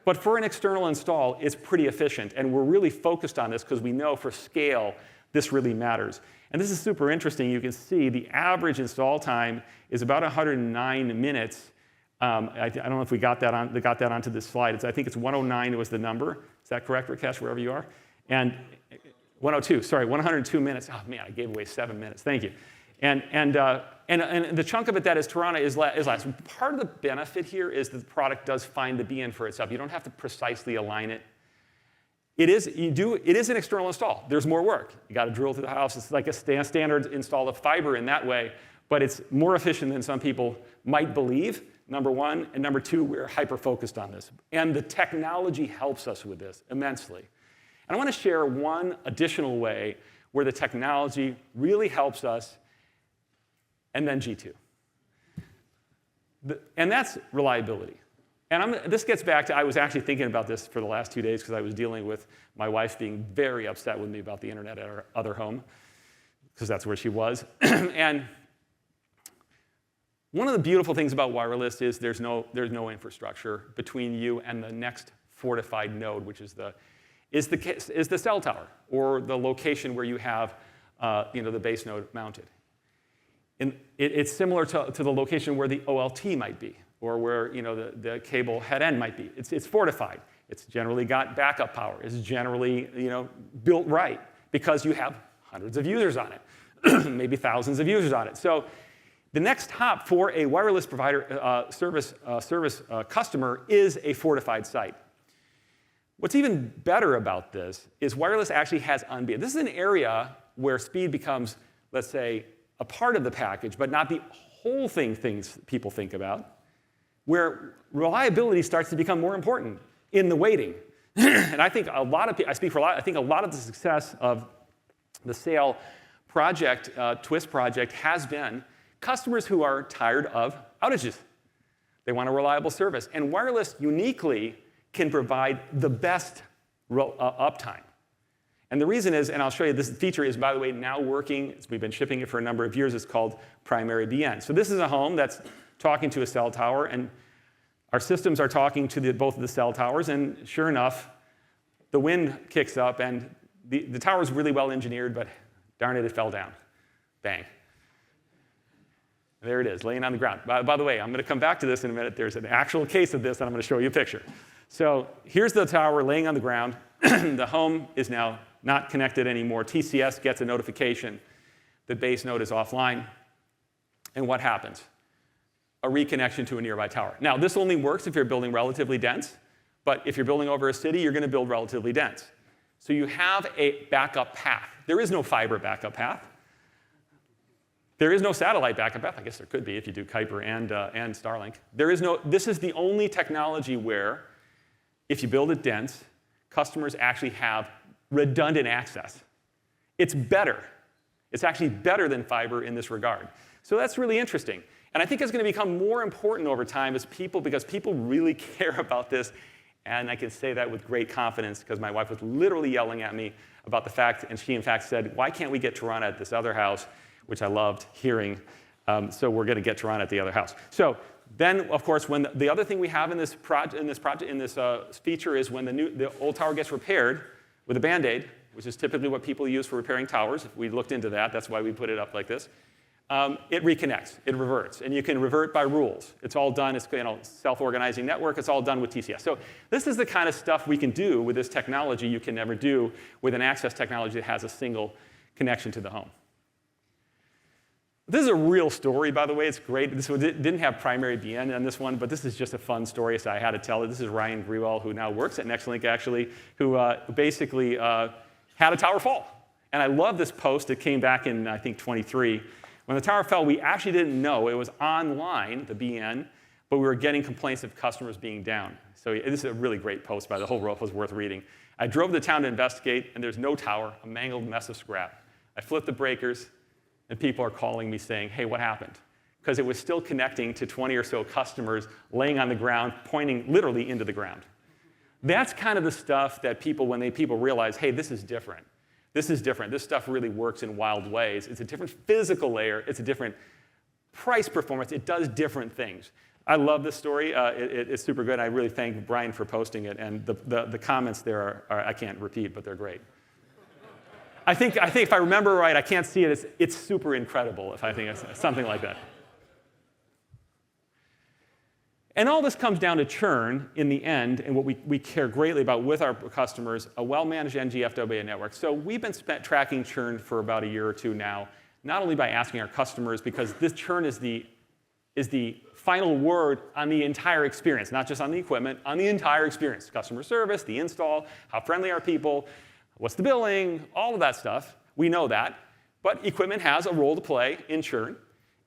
But for an external install, it's pretty efficient, and we're really focused on this because we know for scale, this really matters. And this is super interesting. You can see the average install time is about 109 minutes. I don't know if we got that onto this slide. I think it's 109 was the number. Is that correct, Rakesh, wherever you are? And 102, sorry, 102 minutes. Oh, man, I gave away 7 minutes. Thank you. And the chunk of it that is Tarana is last. Part of the benefit here is that the product does find the BN for itself. You don't have to precisely align it. It is an external install. There's more work. You got to drill through the house. It's like a standard install of fiber in that way, but it's more efficient than some people might believe, number one. And number two, we're hyper-focused on this. And the technology helps us with this immensely. And I want to share one additional way where the technology really helps us, and then G2. And that's reliability. And this gets back to, I was actually thinking about this for the last 2 days because I was dealing with my wife being very upset with me about the internet at our other home, because that's where she was. And one of the beautiful things about wireless is there's no infrastructure between you and the next fortified node, which is the cell tower, or the location where you have the base node mounted. And it's similar to the location where the OLT might be, or where the cable head end might be. It's fortified. It's generally got backup power. It's generally built right because you have hundreds of users on it, maybe thousands of users on it. So the next hop for a wireless provider service customer is a fortified site. What's even better about this is wireless actually has unbeat. This is an area where speed becomes, let's say, a part of the package, but not the whole thing people think about, where reliability starts to become more important in the waiting. And I think a lot of people, I speak for a lot, I think a lot of the success of the SAIL project, Twist project, has been customers who are tired of outages. They want a reliable service. And wireless uniquely can provide the best uptime. And the reason is, and I'll show you, this feature is, by the way, now working. We've been shipping it for a number of years. It's called Primary BN. So this is a home that's talking to a cell tower, and our systems are talking to both of the cell towers, and sure enough, the wind kicks up, and the tower's really well engineered, but darn it, it fell down. Bang. There it is, laying on the ground. By the way, I'm going to come back to this in a minute. There's an actual case of this, and I'm going to show you a picture. So here's the tower laying on the ground. The home is now not connected anymore. TCS gets a notification that base node is offline. And what happens? A reconnection to a nearby tower. Now, this only works if you're building relatively dense, but if you're building over a city, you're going to build relatively dense. So you have a backup path. There is no fiber backup path. There is no satellite backup path. I guess there could be if you do Kuiper and Starlink. This is the only technology where, if you build it dense, customers actually have redundant access. It's better. It's actually better than fiber in this regard. So that's really interesting. And I think it's going to become more important over time because people really care about this. And I can say that with great confidence because my wife was literally yelling at me about the fact, and she in fact said, why can't we get Tarana at this other house, which I loved hearing. So we're going to get Tarana at the other house. So then, of course, when the other thing we have in this feature is when the old tower gets repaired with a Band-Aid, which is typically what people use for repairing towers. We looked into that. That's why we put it up like this. It reconnects. It reverts. And you can revert by rules. It's all done. It's self-organizing network. It's all done with TCS. So this is the kind of stuff we can do with this technology you can never do with an access technology that has a single connection to the home. This is a real story, by the way. It's great. This didn't have primary BN on this one, but this is just a fun story, so I had to tell it. This is Ryan Grewell, who now works at Nextlink, actually, who basically had a tower fall. And I love this post. It came back in, I think, 23, When the tower fell, we actually didn't know. It was online, the BN, but we were getting complaints of customers being down. So this is a really great post by the whole world, was worth reading. I drove to town to investigate, and there's no tower, a mangled mess of scrap. I flipped the breakers, and people are calling me saying, hey, what happened? Because it was still connecting to 20 or so customers laying on the ground, pointing literally into the ground. That's kind of the stuff that people, when people realize, hey, this is different. This is different. This stuff really works in wild ways. It's a different physical layer. It's a different price performance. It does different things. I love this story. It's super good. I really thank Brian for posting it. And the comments there are, I can't repeat, but they're great. I think if I remember right, I can't see it. It's super incredible if I think it's something like that. And all this comes down to churn in the end, and what we care greatly about with our customers, a well-managed NG-FWA network. So we've been tracking churn for about a year or two now, not only by asking our customers, because this churn is the final word on the entire experience, not just on the equipment, on the entire experience. Customer service, the install, how friendly are people, what's the billing, all of that stuff. We know that. But equipment has a role to play in churn.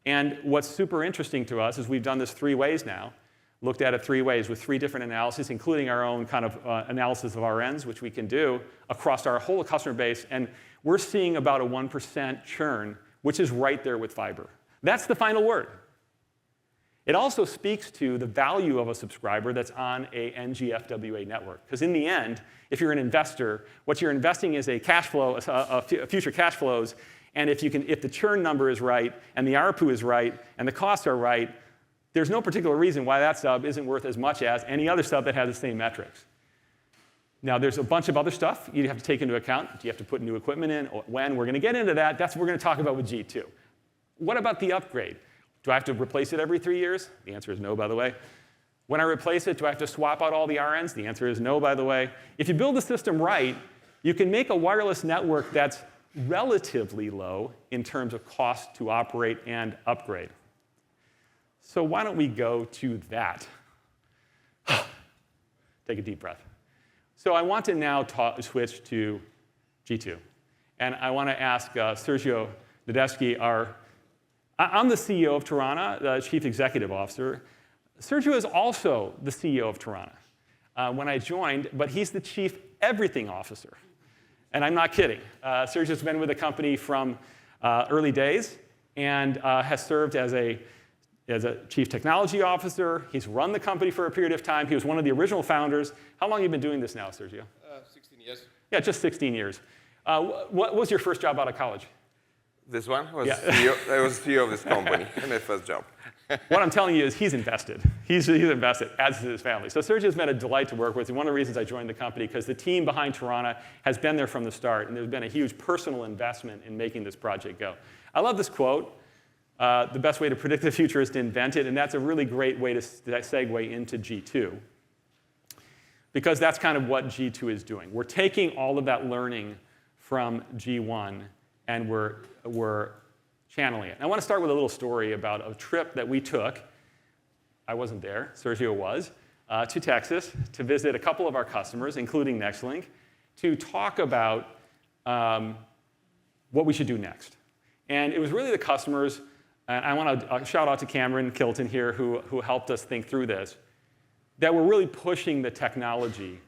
And what's super interesting to us is we've done this 3 ways now. Looked at it 3 ways with 3 different analyses, including our own kind of analysis of RNs, which we can do across our whole customer base. And we're seeing about a 1% churn, which is right there with fiber. That's the final word. It also speaks to the value of a subscriber that's on a NG-FWA network. Because in the end, if you're an investor, what you're investing is a cash flow, future cash flows. And if the churn number is right, and the ARPU is right, and the costs are right, there's no particular reason why that sub isn't worth as much as any other sub that has the same metrics. Now, there's a bunch of other stuff you have to take into account. Do you have to put new equipment in? When? We're going to get into that. That's what we're going to talk about with G2. What about the upgrade? Do I have to replace it every 3 years? The answer is no, by the way. When I replace it, do I have to swap out all the RNs? The answer is no, by the way. If you build the system right, you can make a wireless network that's relatively low in terms of cost to operate and upgrade. So why don't we go to that? Take a deep breath. So I want to now switch to G2. And I want to ask Sergio Nadesky, I'm the CEO of Tarana, the Chief Executive Officer. Sergio is also the CEO of Tarana when I joined, but he's the Chief Everything Officer. And I'm not kidding. Sergio's been with the company from early days and has served as a Chief Technology Officer. He's run the company for a period of time. He was one of the original founders. How long have you been doing this now, Sergio? 16 years. Yeah, just 16 years. What was your first job out of college? This one was CEO. I was CEO of this company in my first job. What I'm telling you is he's invested. He's invested, as is his family. So Sergio's been a delight to work with. And one of the reasons I joined the company, because the team behind Tarana has been there from the start. And there's been a huge personal investment in making this project go. I love this quote. The best way to predict the future is to invent it. And that's a really great way to segue into G2. Because that's kind of what G2 is doing. We're taking all of that learning from G1, and we're channeling it. And I want to start with a little story about a trip that we took. I wasn't there. Sergio was. To Texas to visit a couple of our customers, including Nextlink, to talk about what we should do next. And it was really the customers. And I want to shout out to Cameron Kilton here, who helped us think through this, that were really pushing the technology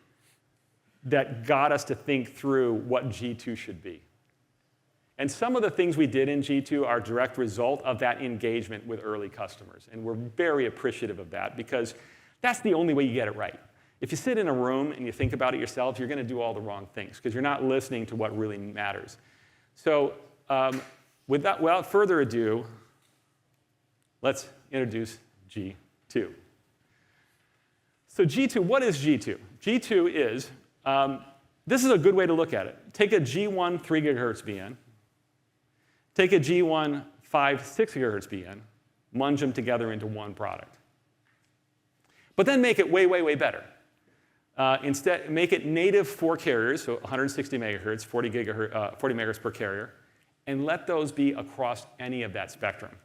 that got us to think through what G2 should be. And some of the things we did in G2 are a direct result of that engagement with early customers. And we're very appreciative of that, because that's the only way you get it right. If you sit in a room and you think about it yourself, you're going to do all the wrong things, because you're not listening to what really matters. So without further ado, let's introduce G2. So G2, what is G2? G2 is, this is a good way to look at it. Take a G1 3 gigahertz BN, take a G1 5 6 gigahertz BN, munge them together into one product. But then make it way, way, way better. Instead, make it native for carriers, so 160 megahertz, 40 megahertz per carrier, and let those be across any of that spectrum.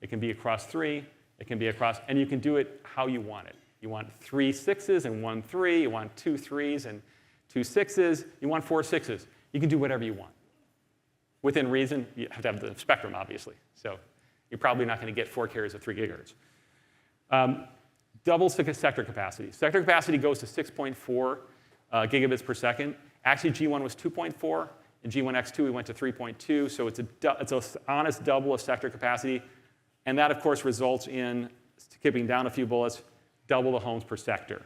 It can be across 3, it can be across, and you can do it how you want it. You want 3 6s and 1 3, you want 2 3s and 2 6s, you want 4 6s. You can do whatever you want. Within reason, you have to have the spectrum, obviously. So you're probably not going to get 4 carriers of 3 gigahertz. Double sector capacity. Sector capacity goes to 6.4 gigabits per second. Actually, G1 was 2.4. In G1X2, we went to 3.2. So it's an honest double of sector capacity. And that, of course, results in, skipping down a few bullets, double the homes per sector.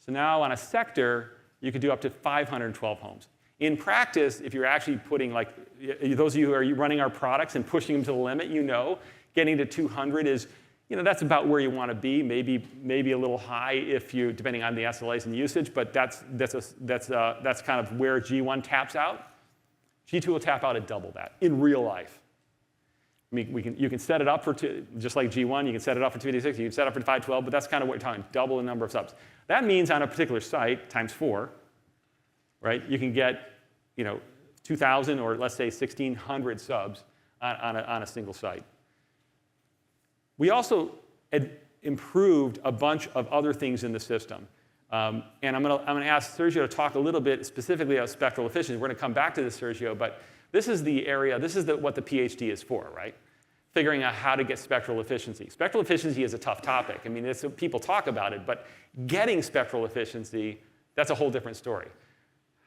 So now on a sector, you could do up to 512 homes. In practice, if you're actually putting, like, those of you who are running our products and pushing them to the limit, getting to 200 is, that's about where you want to be. Maybe a little high if you, depending on the SLAs and usage, but that's kind of where G1 taps out. G2 will tap out at double that in real life. I mean, you can set it up for just like G1, you can set it up for 256, you can set it up for 512, but that's kind of what you're talking, double the number of subs. That means on a particular site, times 4, right? You can get 2,000 or let's say 1,600 subs on a single site. We also improved a bunch of other things in the system. And I'm going to ask Sergio to talk a little bit specifically about spectral efficiency. We're going to come back to this, Sergio, but this is the area, what the PhD is for, right? Figuring out how to get spectral efficiency. Spectral efficiency is a tough topic. I mean, people talk about it, but getting spectral efficiency, that's a whole different story.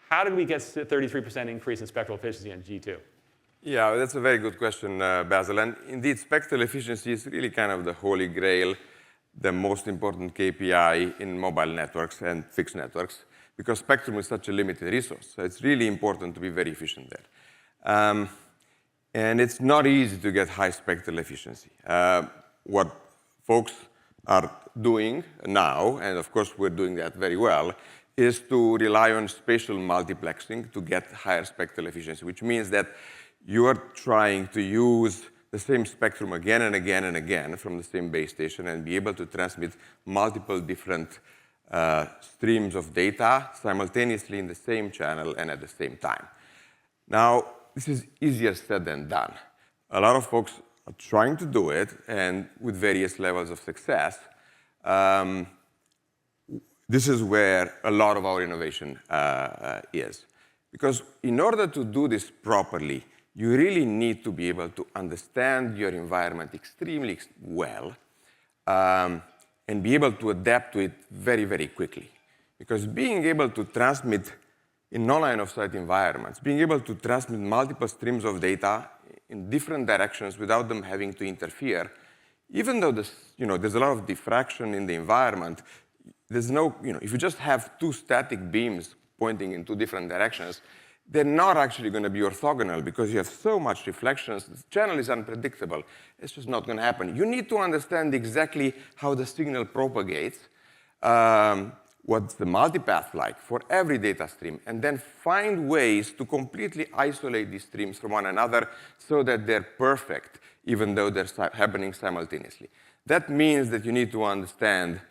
How did we get a 33% increase in spectral efficiency on G2? Yeah, that's a very good question, Basil. And indeed, spectral efficiency is really kind of the holy grail, the most important KPI in mobile networks and fixed networks, because spectrum is such a limited resource. So it's really important to be very efficient there. And it's not easy to get high spectral efficiency. What folks are doing now, and of course we're doing that very well, is to rely on spatial multiplexing to get higher spectral efficiency, which means that you are trying to use the same spectrum again and again and again from the same base station and be able to transmit multiple different streams of data simultaneously in the same channel and at the same time. Now, this is easier said than done. A lot of folks are trying to do it, and with various levels of success. This is where a lot of our innovation is. Because in order to do this properly, you really need to be able to understand your environment extremely well and be able to adapt to it very, very quickly. Because being able to transmit in no-line-of-sight environments, being able to transmit multiple streams of data in different directions without them having to interfere, even though there's a lot of diffraction in the environment, there's no, if you just have 2 static beams pointing in 2 different directions, they're not actually going to be orthogonal because you have so much reflections. The channel is unpredictable. It's just not going to happen. You need to understand exactly how the signal propagates, what's the multipath like for every data stream, and then find ways to completely isolate these streams from one another so that they're perfect, even though they're happening simultaneously. That means that you need to understand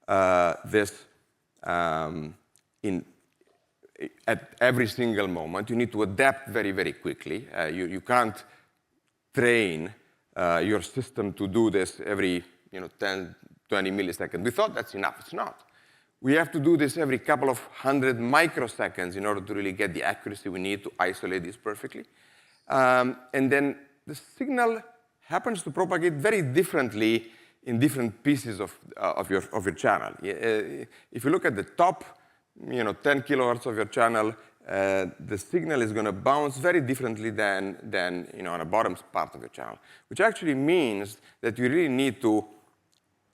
this at every single moment. You need to adapt very, very quickly. You can't train your system to do this every 10, 20 milliseconds. We thought that's enough. It's not. We have to do this every couple of 100 microseconds in order to really get the accuracy we need to isolate this perfectly. And then the signal happens to propagate very differently in different pieces of your channel. If you look at the top 10 kilohertz of your channel, the signal is going to bounce very differently than on the bottom part of your channel, which actually means that you really need to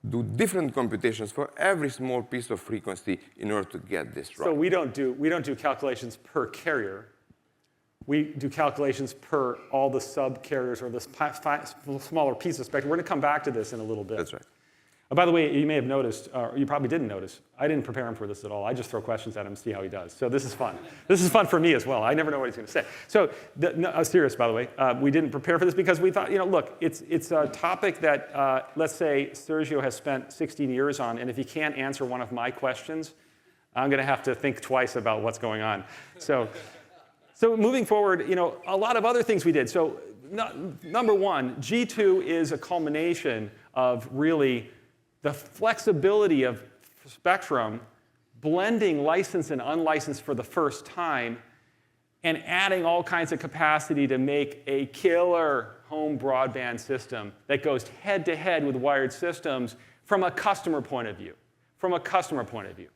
do different computations for every small piece of frequency in order to get this right. So we don't do calculations per carrier. We do calculations per all the sub-carriers or the smaller piece of spectrum. We're going to come back to this in a little bit. That's right. By the way, you may have noticed, or you probably didn't notice, I didn't prepare him for this at all. I just throw questions at him and see how he does. So this is fun. This is fun for me as well. I never know what he's going to say. So I was serious, by the way. We didn't prepare for this because we thought, look, it's a topic that, let's say, Sergio has spent 16 years on, and if he can't answer one of my questions, I'm going to have to think twice about what's going on. So moving forward, a lot of other things we did. So number one, G2 is a culmination of really the flexibility of spectrum, blending licensed and unlicensed for the first time, and adding all kinds of capacity to make a killer home broadband system that goes head-to-head with wired systems from a customer point of view. From a customer point of view.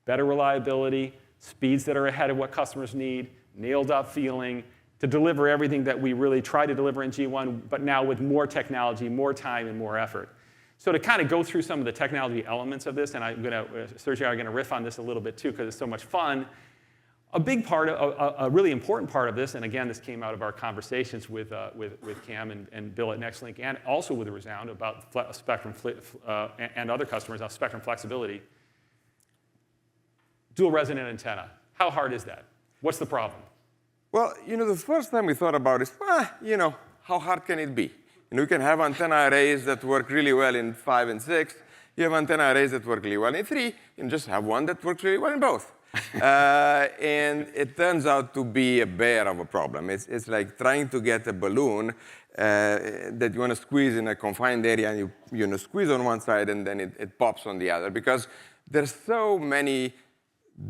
Better reliability, speeds that are ahead of what customers need, nailed-up feeling, to deliver everything that we really try to deliver in G1, but now with more technology, more time, and more effort. So to kind of go through some of the technology elements of this, and Sergio and I are going to riff on this a little bit too because it's so much fun. A big part, a really important part of this, and again, this came out of our conversations with Cam and Bill at Nextlink, and also with Resound about Spectrum and other customers on Spectrum flexibility. Dual resonant antenna. How hard is that? What's the problem? Well, the first time we thought about it, how hard can it be? You can have antenna arrays that work really well in 5 and 6. You have antenna arrays that work really well in 3. You can just have one that works really well in both. And it turns out to be a bear of a problem. It's like trying to get a balloon that you want to squeeze in a confined area, and you squeeze on one side, and then it pops on the other, because there's so many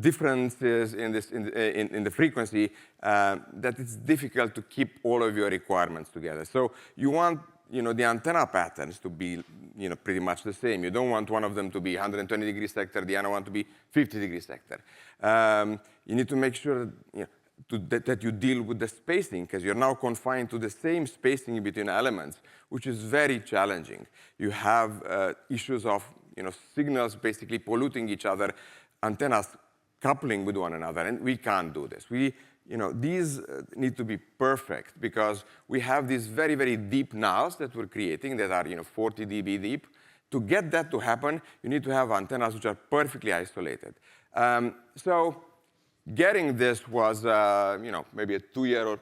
differences in the frequency that it's difficult to keep all of your requirements together. So you want the antenna patterns to be pretty much the same. You don't want one of them to be 120 degree sector, the other one to be 50 degree sector. You need to make sure that you deal with the spacing, because you're now confined to the same spacing between elements, which is very challenging. You have issues of signals basically polluting each other, antennas coupling with one another, and we can't do this. These need to be perfect, because we have these very, very deep NAVs that we're creating that are 40 dB deep. To get that to happen, you need to have antennas which are perfectly isolated. So getting this was maybe a 2-year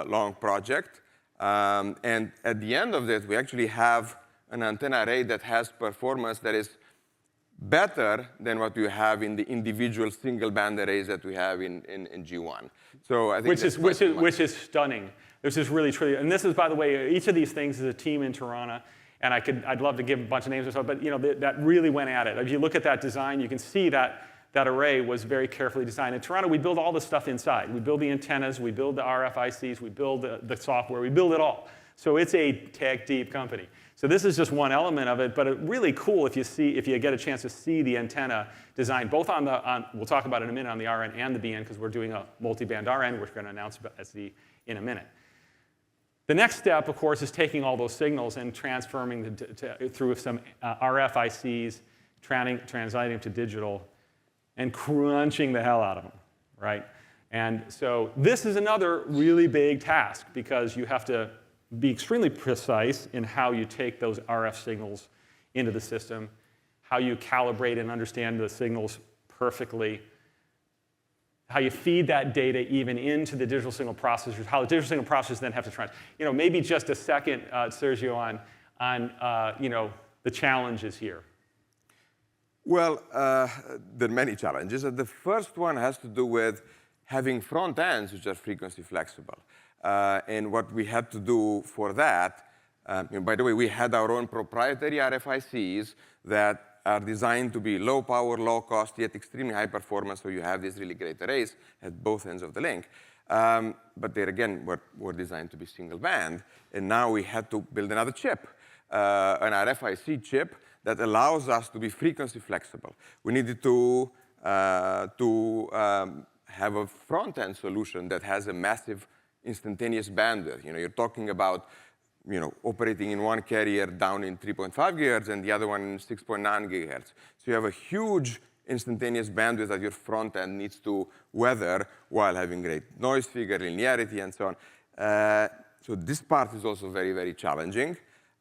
long project. And at the end of this, we actually have an antenna array that has performance that is better than what you have in the individual single band arrays that we have in G1. So I think which is stunning. This is really true. And this is, by the way, each of these things is a team in Tarana. And I'd love to give a bunch of names or so, but that really went at it. If you look at that design, you can see that array was very carefully designed. In Tarana, we build all this stuff inside. We build the antennas, we build the RFICs, we build the software, we build it all. So it's a tech-deep company. So this is just one element of it, but it's really cool if you get a chance to see the antenna design, both we'll talk about it in a minute, on the RN and the BN, because we're doing a multi-band RN, which we're going to announce in a minute. The next step, of course, is taking all those signals and transforming through some RFICs, translating them to digital, and crunching the hell out of them, right? And so this is another really big task, because you have to be extremely precise in how you take those RF signals into the system, how you calibrate and understand the signals perfectly, how you feed that data even into the digital signal processors, how the digital signal processors then have to transfer. Maybe just a second, Sergio, on the challenges here. Well, there are many challenges. The first one has to do with having front ends which are frequency flexible. And what we had to do for that, by the way, we had our own proprietary RFICs that are designed to be low power, low cost, yet extremely high performance, so you have these really great arrays at both ends of the link. But they, again, were designed to be single band, and now we had to build another chip, an RFIC chip that allows us to be frequency flexible. We needed to have a front-end solution that has a massive instantaneous bandwidth. You're talking about operating in one carrier down in 3.5 gigahertz and the other one in 6.9 gigahertz. So you have a huge instantaneous bandwidth that your front end needs to weather while having great noise figure, linearity, and so on. So this part is also very, very challenging.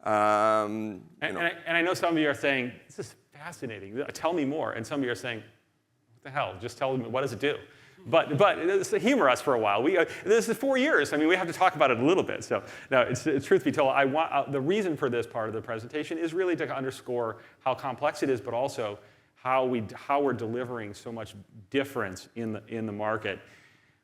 And I know some of you are saying, this is fascinating. Tell me more. And some of you are saying, what the hell? Just tell me, what does it do? But humor us for a while. This is 4 years. I mean, we have to talk about it a little bit. So, no, truth be told, the reason for this part of the presentation is really to underscore how complex it is, but also how we're delivering so much difference in the market.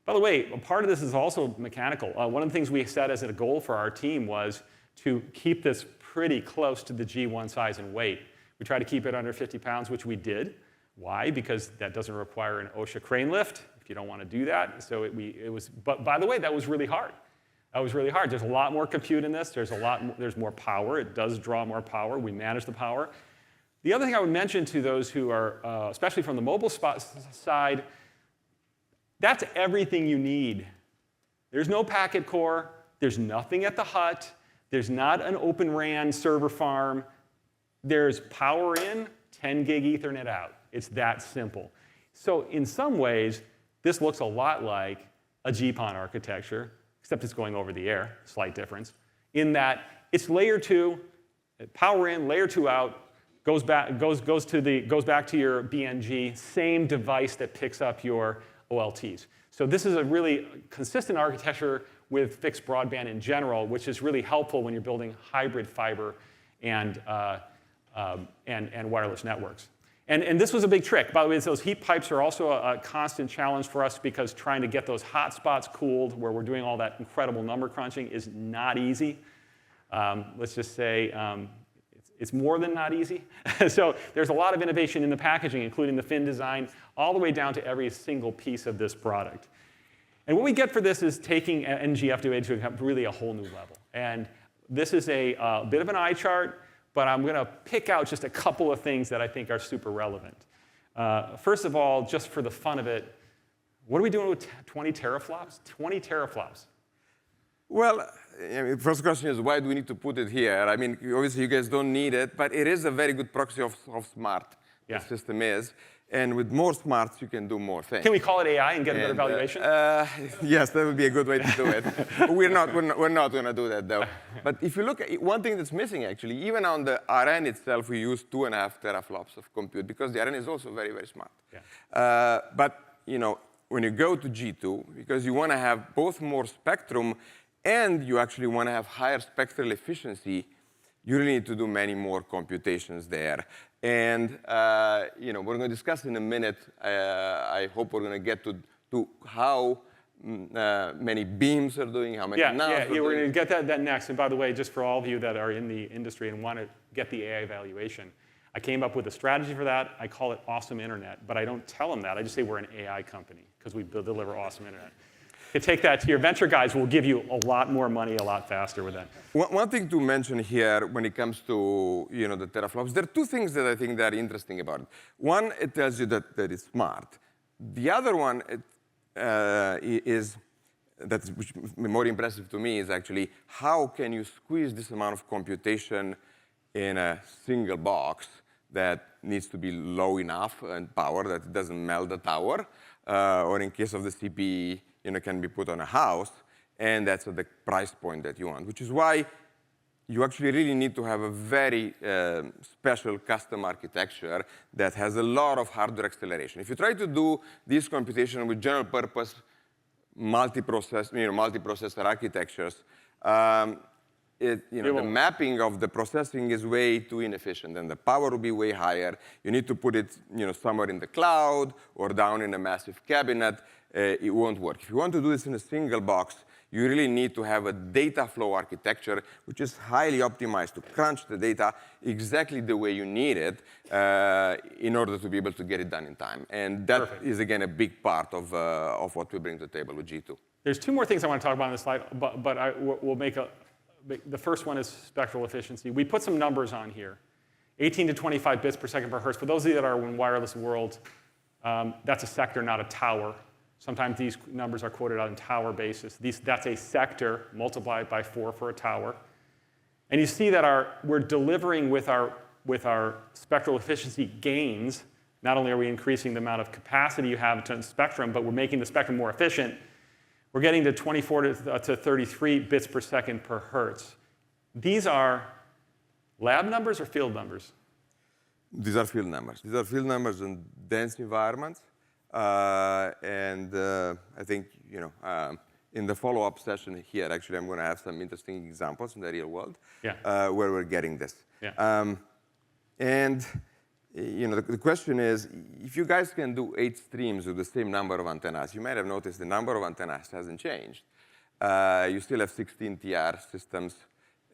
By the way, a part of this is also mechanical. One of the things we set as a goal for our team was to keep this pretty close to the G1 size and weight. We tried to keep it under 50 pounds, which we did. Why? Because that doesn't require an OSHA crane lift. if you don't want to do that. So it was, but by the way, that was really hard. That was really hard. There's a lot more compute in this. There's more power. It does draw more power. We manage the power. The other thing I would mention to those who are, especially from the mobile side, that's everything you need. There's no packet core. There's nothing at the hut. There's not an Open RAN server farm. There's power in, 10 gig Ethernet out. It's that simple. So in some ways, this looks a lot like a GPON architecture, except it's going over the air, slight difference, in that it's layer 2, power in, layer 2 out, goes back to your BNG, same device that picks up your OLTs. So this is a really consistent architecture with fixed broadband in general, which is really helpful when you're building hybrid fiber and wireless networks. And this was a big trick. By the way, those heat pipes are also a constant challenge for us because trying to get those hot spots cooled where we're doing all that incredible number crunching is not easy. Let's just say it's more than not easy. So there's a lot of innovation in the packaging, including the fin design, all the way down to every single piece of this product. And what we get for this is taking NGFWA to really a whole new level. And this is a bit of an eye chart, but I'm going to pick out just a couple of things that I think are super relevant. First of all, just for the fun of it, what are we doing with 20 teraflops? 20 teraflops. Well, I mean, first question is, why do we need to put it here? I mean, obviously, you guys don't need it, but it is a very good proxy of smart the system is. And with more smarts, you can do more things. Can we call it AI and get a better valuation? Yes, that would be a good way to do it. We're not going to do that, though. But if you look at one thing that's missing, actually, even on the RN itself, we use 2.5 teraflops of compute because the RN is also very, very smart. Yeah. But when you go to G2, because you want to have both more spectrum and you actually want to have higher spectral efficiency, you really need to do many more computations there. And we're going to discuss in a minute. I hope we're going to get to how many beams are doing, how many nodes are doing. We're going to get that next. And by the way, just for all of you that are in the industry and want to get the AI evaluation, I came up with a strategy for that. I call it awesome internet, but I don't tell them that. I just say we're an AI company because we deliver awesome internet. You take that to your venture guys, we'll give you a lot more money a lot faster with that. One thing to mention here when it comes to the teraflops, there are two things that I think that are interesting about it. One, it tells you that it's smart. The other one which is more impressive to me is actually how can you squeeze this amount of computation in a single box that needs to be low enough in power that it doesn't melt the tower, or in case of the CPE, can be put on a house, and that's at the price point that you want, which is why you actually really need to have a very special custom architecture that has a lot of hardware acceleration. If you try to do this computation with general purpose multiprocessor architectures, the mapping of the processing is way too inefficient, and the power will be way higher. You need to put it somewhere in the cloud or down in a massive cabinet. It won't work. If you want to do this in a single box, you really need to have a data flow architecture, which is highly optimized to crunch the data exactly the way you need it in order to be able to get it done in time. And that is, again, a big part of what we bring to the table with G2. There's two more things I want to talk about on this slide, but we'll make the first one is spectral efficiency. We put some numbers on here, 18 to 25 bits per second per hertz. For those of you that are in wireless world, that's a sector, not a tower. Sometimes these numbers are quoted on a tower basis. That's a sector multiplied by 4 for a tower. And you see that we're delivering with our spectral efficiency gains. Not only are we increasing the amount of capacity you have to the spectrum, but we're making the spectrum more efficient. We're getting to 24 to 33 bits per second per hertz. These are lab numbers or field numbers? These are field numbers. These are field numbers in dense environments. And I think, in the follow-up session here, actually, I'm going to have some interesting examples in the real world where we're getting this. Yeah. The question is, if you guys can do 8 streams with the same number of antennas, you might have noticed the number of antennas hasn't changed. You still have 16 TR systems,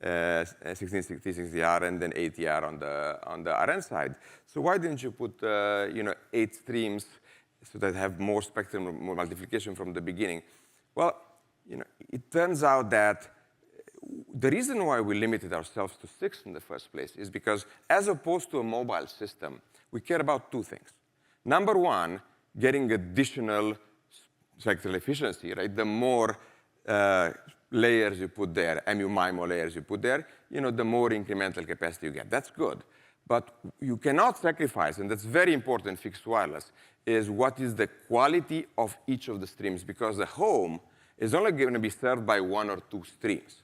16 TR, and then 8 TR on the RN side. So why didn't you put 8 streams so that have more spectrum, more multiplication from the beginning? Well, it turns out that the reason why we limited ourselves to 6 in the first place is because, as opposed to a mobile system, we care about 2 things. Number one, getting additional spectral efficiency, right? The more layers you put there, MU-MIMO layers you put there, the more incremental capacity you get. That's good. But you cannot sacrifice, and that's very important in fixed wireless, is what is the quality of each of the streams, because the home is only going to be served by 1 or 2 streams.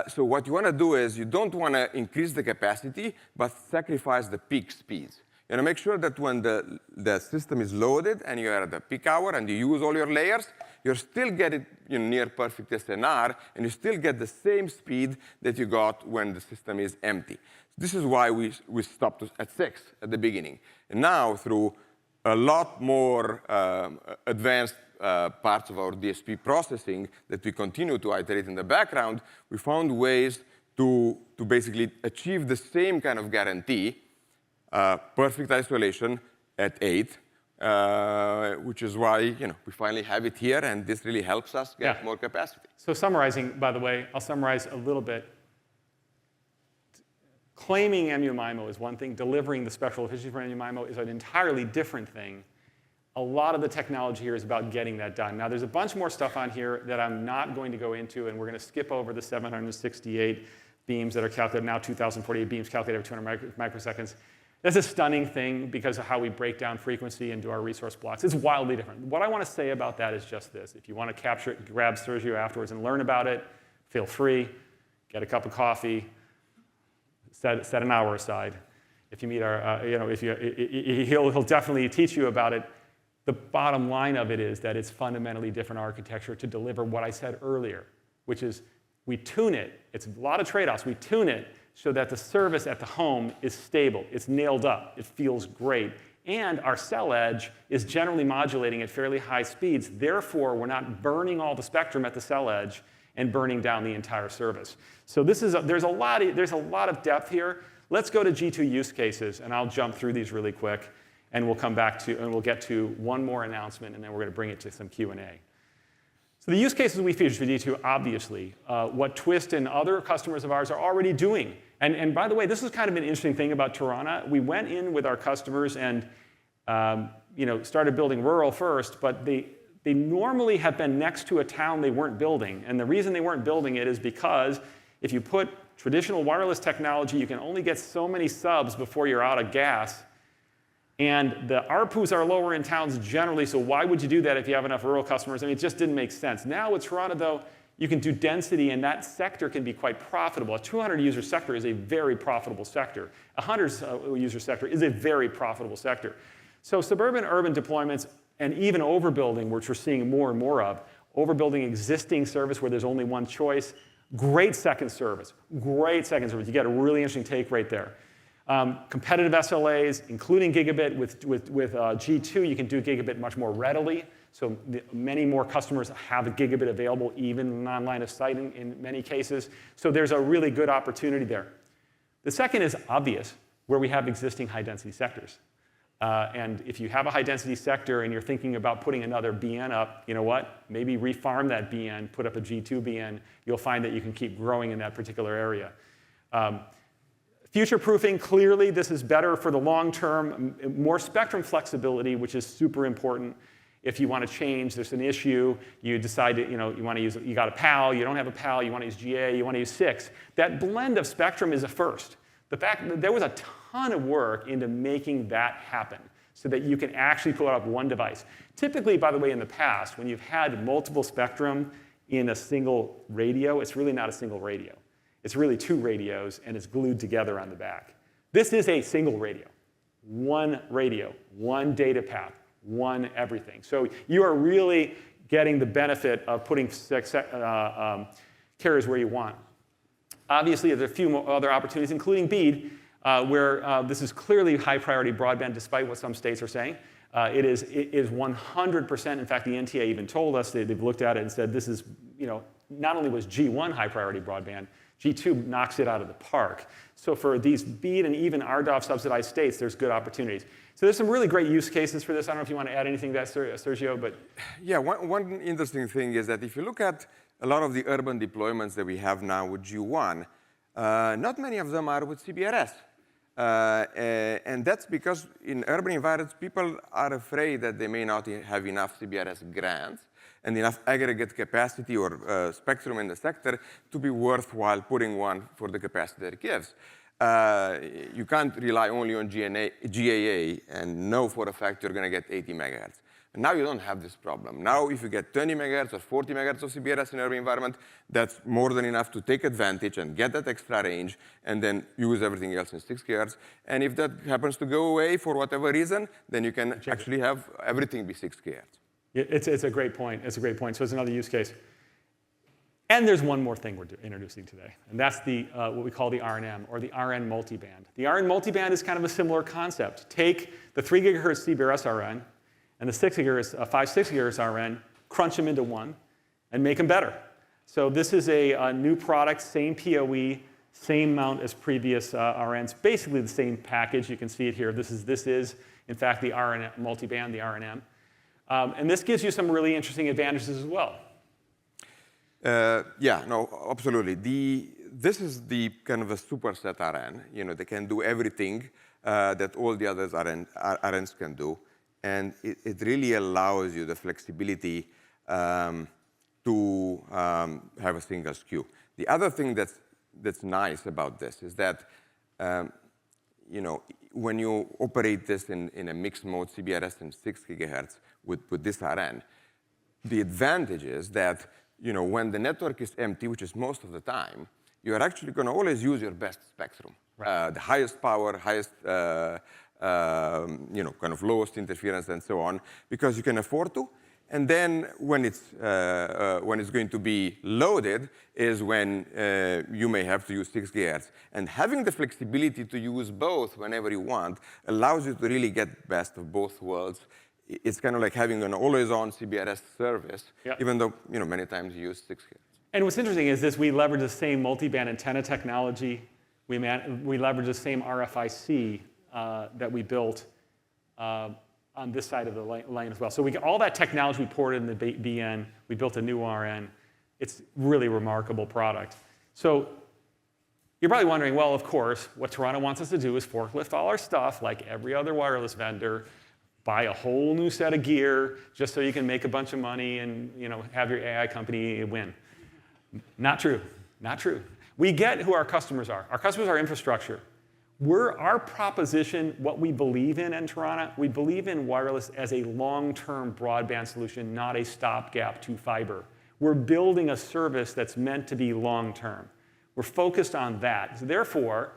So what you want to do is you don't want to increase the capacity, but sacrifice the peak speeds. You want to make sure that when the system is loaded and you are at the peak hour and you use all your layers, you still get it near perfect SNR, and you still get the same speed that you got when the system is empty. This is why we stopped at 6 at the beginning. And now, through a lot more advanced parts of our DSP processing that we continue to iterate in the background, we found ways to basically achieve the same kind of guarantee, perfect isolation at 8, which is why we finally have it here, and this really helps us get more capacity. So summarizing, by the way, I'll summarize a little bit. Claiming MU-MIMO is one thing. Delivering the spectral efficiency for MU-MIMO is an entirely different thing. A lot of the technology here is about getting that done. Now, there's a bunch more stuff on here that I'm not going to go into, and we're going to skip over the 768 beams that are calculated, now 2,048 beams calculated every 200 microseconds. That's a stunning thing because of how we break down frequency and do our resource blocks. It's wildly different. What I want to say about that is just this. If you want to capture it, grab Sergio afterwards and learn about it, feel free. Get a cup of coffee. Set an hour aside. If you meet our, he'll definitely teach you about it. The bottom line of it is that it's fundamentally different architecture to deliver what I said earlier, which is we tune it. It's a lot of trade-offs. We tune it so that the service at the home is stable. It's nailed up. It feels great. And our cell edge is generally modulating at fairly high speeds. Therefore, we're not burning all the spectrum at the cell edge and burning down the entire service. So there's a lot of depth here. Let's go to G2 use cases, and I'll jump through these really quick, and we'll come back to, and we'll get to one more announcement, and then we're going to bring it to some Q&A. So the use cases we featured for G2, obviously, what Twist and other customers of ours are already doing. And by the way, this is kind of an interesting thing about Tarana. We went in with our customers and started building rural first, but they normally have been next to a town they weren't building. And the reason they weren't building it is because if you put traditional wireless technology, you can only get so many subs before you're out of gas. And the ARPUs are lower in towns generally, so why would you do that if you have enough rural customers? I mean, it just didn't make sense. Now with Tarana, though, you can do density, and that sector can be quite profitable. A 200-user sector is a very profitable sector. A 100-user sector is a very profitable sector. So suburban urban deployments and even overbuilding, which we're seeing more and more of, overbuilding existing service where there's only one choice, great second service, great second service. You get a really interesting take rate there. Competitive SLAs, including gigabit. With G2, you can do gigabit much more readily. So many more customers have a gigabit available, even non-line of sight in many cases. So there's a really good opportunity there. The second is obvious, where we have existing high-density sectors. And if you have a high-density sector and you're thinking about putting another BN up, you know what? Maybe refarm that BN, put up a G2 BN. You'll find that you can keep growing in that particular area. Future-proofing, clearly, this is better for the long term. More spectrum flexibility, which is super important. If you want to change, there's an issue, you decide you want to use, you got a PAL, you don't have a PAL, you want to use GA, you want to use 6. That blend of spectrum is a first. The fact that there was a ton of work into making that happen so that you can actually pull up one device. Typically, by the way, in the past, when you've had multiple spectrum in a single radio, it's really not a single radio. It's really 2 radios, and it's glued together on the back. This is a single radio. One radio, one data path, one everything. So you are really getting the benefit of putting carriers where you want. Obviously, there are a few other opportunities, including BEAD, where this is clearly high-priority broadband, despite what some states are saying. It is 100%. In fact, the NTA even told us they've looked at it and said this is, not only was G1 high-priority broadband, G2 knocks it out of the park. So for these BEAD and even RDOF subsidized states, there's good opportunities. So there's some really great use cases for this. I don't know if you want to add anything to that, Sergio, but Yeah, one interesting thing is that if you look at a lot of the urban deployments that we have now with G1, not many of them are with CBRS. And that's because in urban environments, people are afraid that they may not have enough CBRS grants and enough aggregate capacity or spectrum in the sector to be worthwhile putting one for the capacity that it gives. You can't rely only on GAA and know for a fact you're going to get 80 megahertz. And now you don't have this problem. Now if you get 20 megahertz or 40 megahertz of CBRS in urban environment, that's more than enough to take advantage and get that extra range and then use everything else in 6 gigahertz. And if that happens to go away for whatever reason, then you can actually have everything be 6 gigahertz. it's a great point. It's a great point. So it's another use case. And there's one more thing we're introducing today, and that's the what we call the RNM, or the RN multiband. The RN multiband is kind of a similar concept. Take the 3 gigahertz CBRS RN and the 6 gigahertz, 6 gigahertz RN, crunch them into one, and make them better. So this is a new product, same PoE, same mount as previous RNs, basically the same package. You can see it here. This is in fact, the RN multiband, the RNM. And this gives you some really interesting advantages as well. Yeah, no, absolutely. This is the kind of a superset RN. You know, they can do everything that all the others RNs can do. And it really allows you the flexibility to have a single SKU. The other thing that's nice about this is that you know, when you operate this in a mixed mode CBRS and 6 gigahertz with this RN, the advantage is that when the network is empty, which is most of the time, you're actually going to always use your best spectrum, right. The highest power, highest kind of lowest interference and so on, because you can afford to. And then when it's going to be loaded is when you may have to use 6 gigahertz. And having the flexibility to use both whenever you want allows you to really get best of both worlds. It's kind of like having an always-on CBRS service, yep. Even though many times you use 6 gigahertz. And what's interesting is this: we leverage the same multiband antenna technology. We leverage the same RFIC that we built on this side of the lane as well. So all that technology we ported in the BN, we built a new RN. It's really remarkable product. So you're probably wondering, well, of course, what Tarana wants us to do is forklift all our stuff like every other wireless vendor, buy a whole new set of gear just so you can make a bunch of money and have your AI company win. Not true. Not true. We get who our customers are. Our customers are infrastructure. Our proposition, what we believe in Tarana, we believe in wireless as a long-term broadband solution, not a stopgap to fiber. We're building a service that's meant to be long-term. We're focused on that. So therefore,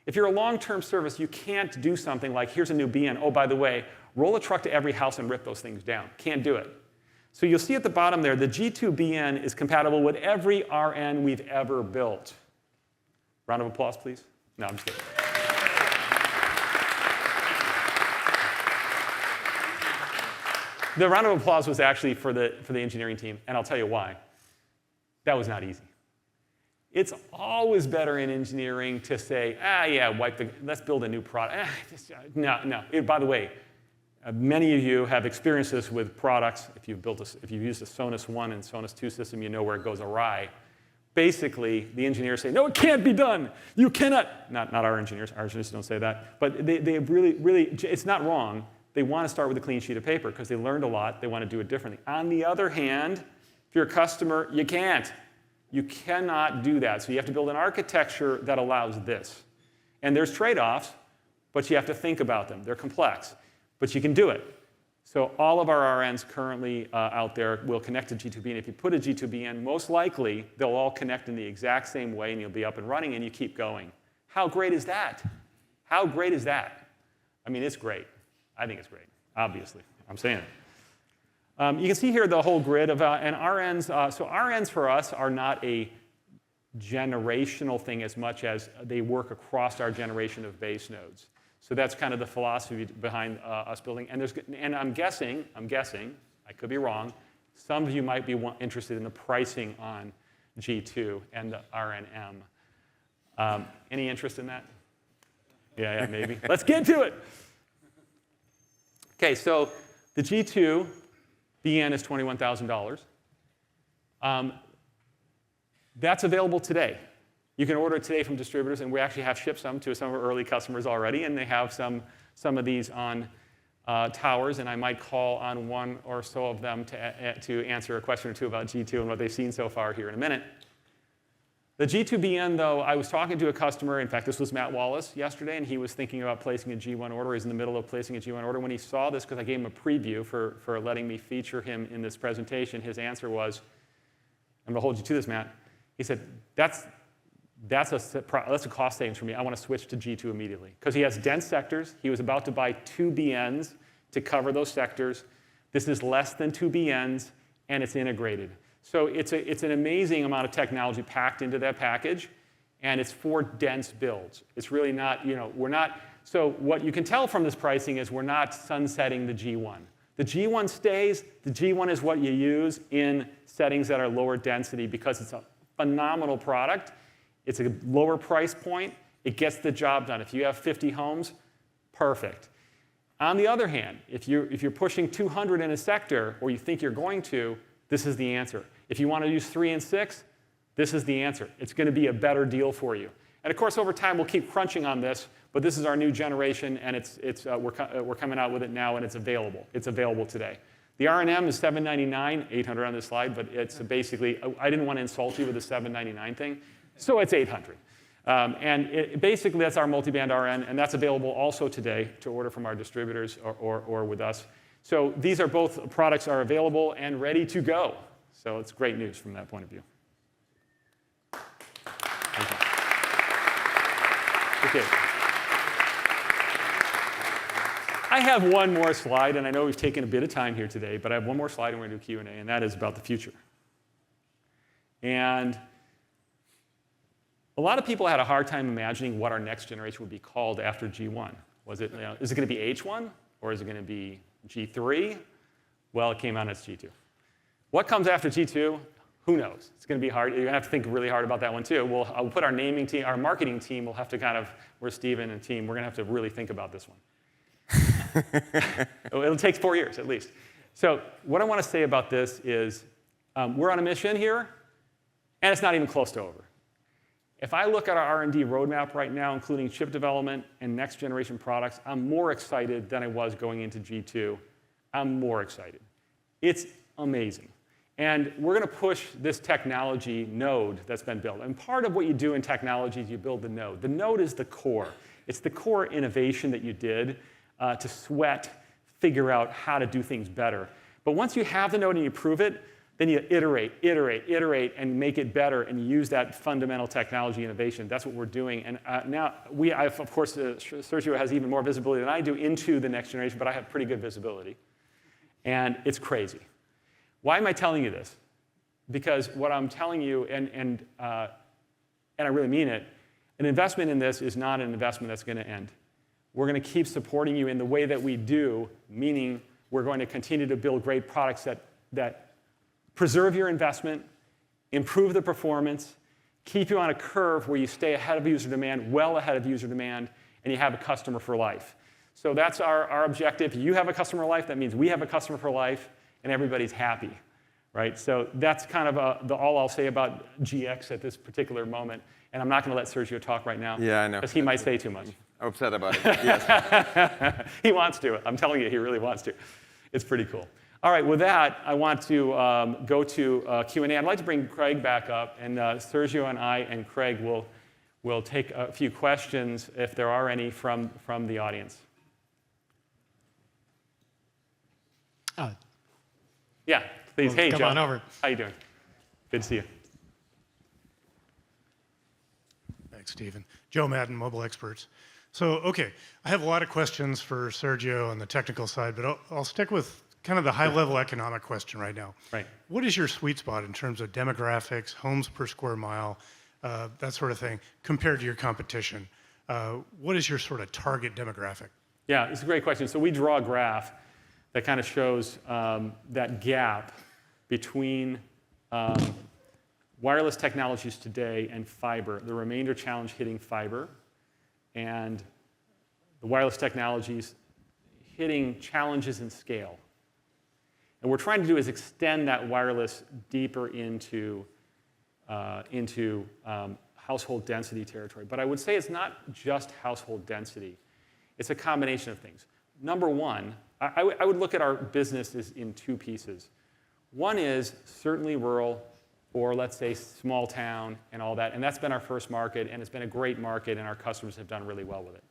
if you're a long-term service, you can't do something like, here's a new BN. Oh, by the way, roll a truck to every house and rip those things down. Can't do it. So you'll see at the bottom there, the G2 BN is compatible with every RN we've ever built. Round of applause, please. No, I'm just kidding. The round of applause was actually for the engineering team, and I'll tell you why. That was not easy. It's always better in engineering to say, let's build a new product. No. By the way, many of you have experienced this with products. If you've used a Sonus 1 and Sonus 2 system, you know where it goes awry. Basically, the engineers say, no, it can't be done. You cannot. Not our engineers. Our engineers don't say that. But they really, it's not wrong. They want to start with a clean sheet of paper because they learned a lot. They want to do it differently. On the other hand, if you're a customer, you can't. You cannot do that. So you have to build an architecture that allows this. And there's trade-offs, but you have to think about them. They're complex, but you can do it. So all of our RNs currently out there will connect to G2B. And if you put a G2B in, most likely they'll all connect in the exact same way, and you'll be up and running, and you keep going. How great is that? How great is that? I mean, it's great. I think it's great, obviously. I'm saying it. You can see here the whole grid of and RNs. So RNs for us are not a generational thing as much as they work across our generation of base nodes. So that's kind of the philosophy behind us building. And I'm guessing, I could be wrong, some of you might be interested in the pricing on G2 and the RNM. Any interest in that? Yeah, maybe. Let's get to it. Okay, so the G2 BN is $21,000. That's available today. You can order it today from distributors, and we actually have shipped some to some of our early customers already, and they have some of these on towers, and I might call on one or so of them to answer a question or two about G2 and what they've seen so far here in a minute. The G2BN, though, I was talking to a customer. In fact, this was Matt Wallace yesterday, and he was thinking about placing a G1 order. He's in the middle of placing a G1 order. When he saw this, because I gave him a preview for letting me feature him in this presentation, his answer was, I'm going to hold you to this, Matt. He said, that's a cost savings for me. I want to switch to G2 immediately. Because he has dense sectors. He was about to buy 2 BNs to cover those sectors. This is less than 2 BNs, and it's integrated. So it's an amazing amount of technology packed into that package, and it's for dense builds. It's really not, we're not, so what you can tell from this pricing is we're not sunsetting the G1. The G1 stays. The G1 is what you use in settings that are lower density because it's a phenomenal product. It's a lower price point. It gets the job done. If you have 50 homes, perfect. On the other hand, if you're pushing 200 in a sector, or you think you're going to, this is the answer. If you want to use 3 and 6, this is the answer. It's going to be a better deal for you. And of course, over time, we'll keep crunching on this, but this is our new generation, and we're coming out with it now, and it's available. It's available today. The R&M is $799, $800 on this slide, but it's basically, I didn't want to insult you with the $799 thing, so it's $800. Basically, that's our multiband RN, and that's available also today to order from our distributors or with us. So these are both products are available and ready to go. So it's great news from that point of view. Thank you. Okay. I have one more slide, and I know we've taken a bit of time here today, but I have one more slide, and we're going to do Q&A, and that is about the future. And a lot of people had a hard time imagining what our next generation would be called after G1. Is it going to be H1, or is it going to be G3? Well, it came out as G2. What comes after G2? Who knows? It's going to be hard. You're going to have to think really hard about that one, too. I'll put our naming team, our marketing team, will have to we're Steven and team, we're going to have to really think about this one. It'll take 4 years, at least. So what I want to say about this is we're on a mission here, and it's not even close to over. If I look at our R&D roadmap right now, including chip development and next-generation products, I'm more excited than I was going into G2. I'm more excited. It's amazing. And we're going to push this technology node that's been built. And part of what you do in technology is you build the node. The node is the core. It's the core innovation that you did to figure out how to do things better. But once you have the node and you prove it, then you iterate, and make it better, and use that fundamental technology innovation. That's what we're doing. And now, of course, Sergio has even more visibility than I do into the next generation, but I have pretty good visibility. And it's crazy. Why am I telling you this? Because what I'm telling you, and I really mean it, an investment in this is not an investment that's going to end. We're going to keep supporting you in the way that we do, meaning we're going to continue to build great products that preserve your investment, improve the performance, keep you on a curve where you stay ahead of user demand, well ahead of user demand, and you have a customer for life. So that's our objective. You have a customer for life. That means we have a customer for life, and everybody's happy, right? So that's kind of all I'll say about GX at this particular moment. And I'm not going to let Sergio talk right now. Yeah, I know. Because he might say too much. I'm upset about it, yes. He wants to. I'm telling you, he really wants to. It's pretty cool. All right, with that, I want to go to Q&A. I'd like to bring Craig back up, and Sergio and I and Craig will take a few questions, if there are any, from the audience. Yeah, please. Well, hey, come Joe. on over. How you doing? Good to see you. Thanks, Stephen. Joe Madden, Mobile Experts. So, okay, I have a lot of questions for Sergio on the technical side, but I'll stick with kind of the high-level economic question right now. Right. What is your sweet spot in terms of demographics, homes per square mile, that sort of thing, compared to your competition? What is your sort of target demographic? Yeah, it's a great question. So we draw a graph that kind of shows that gap between wireless technologies today and fiber, the remainder challenge hitting fiber, and the wireless technologies hitting challenges in scale. And what we're trying to do is extend that wireless deeper into household density territory. But I would say it's not just household density. It's a combination of things. Number one, I would look at our businesses in two pieces. One is certainly rural, or let's say small town and all that, and that's been our first market, and it's been a great market, and our customers have done really well with it.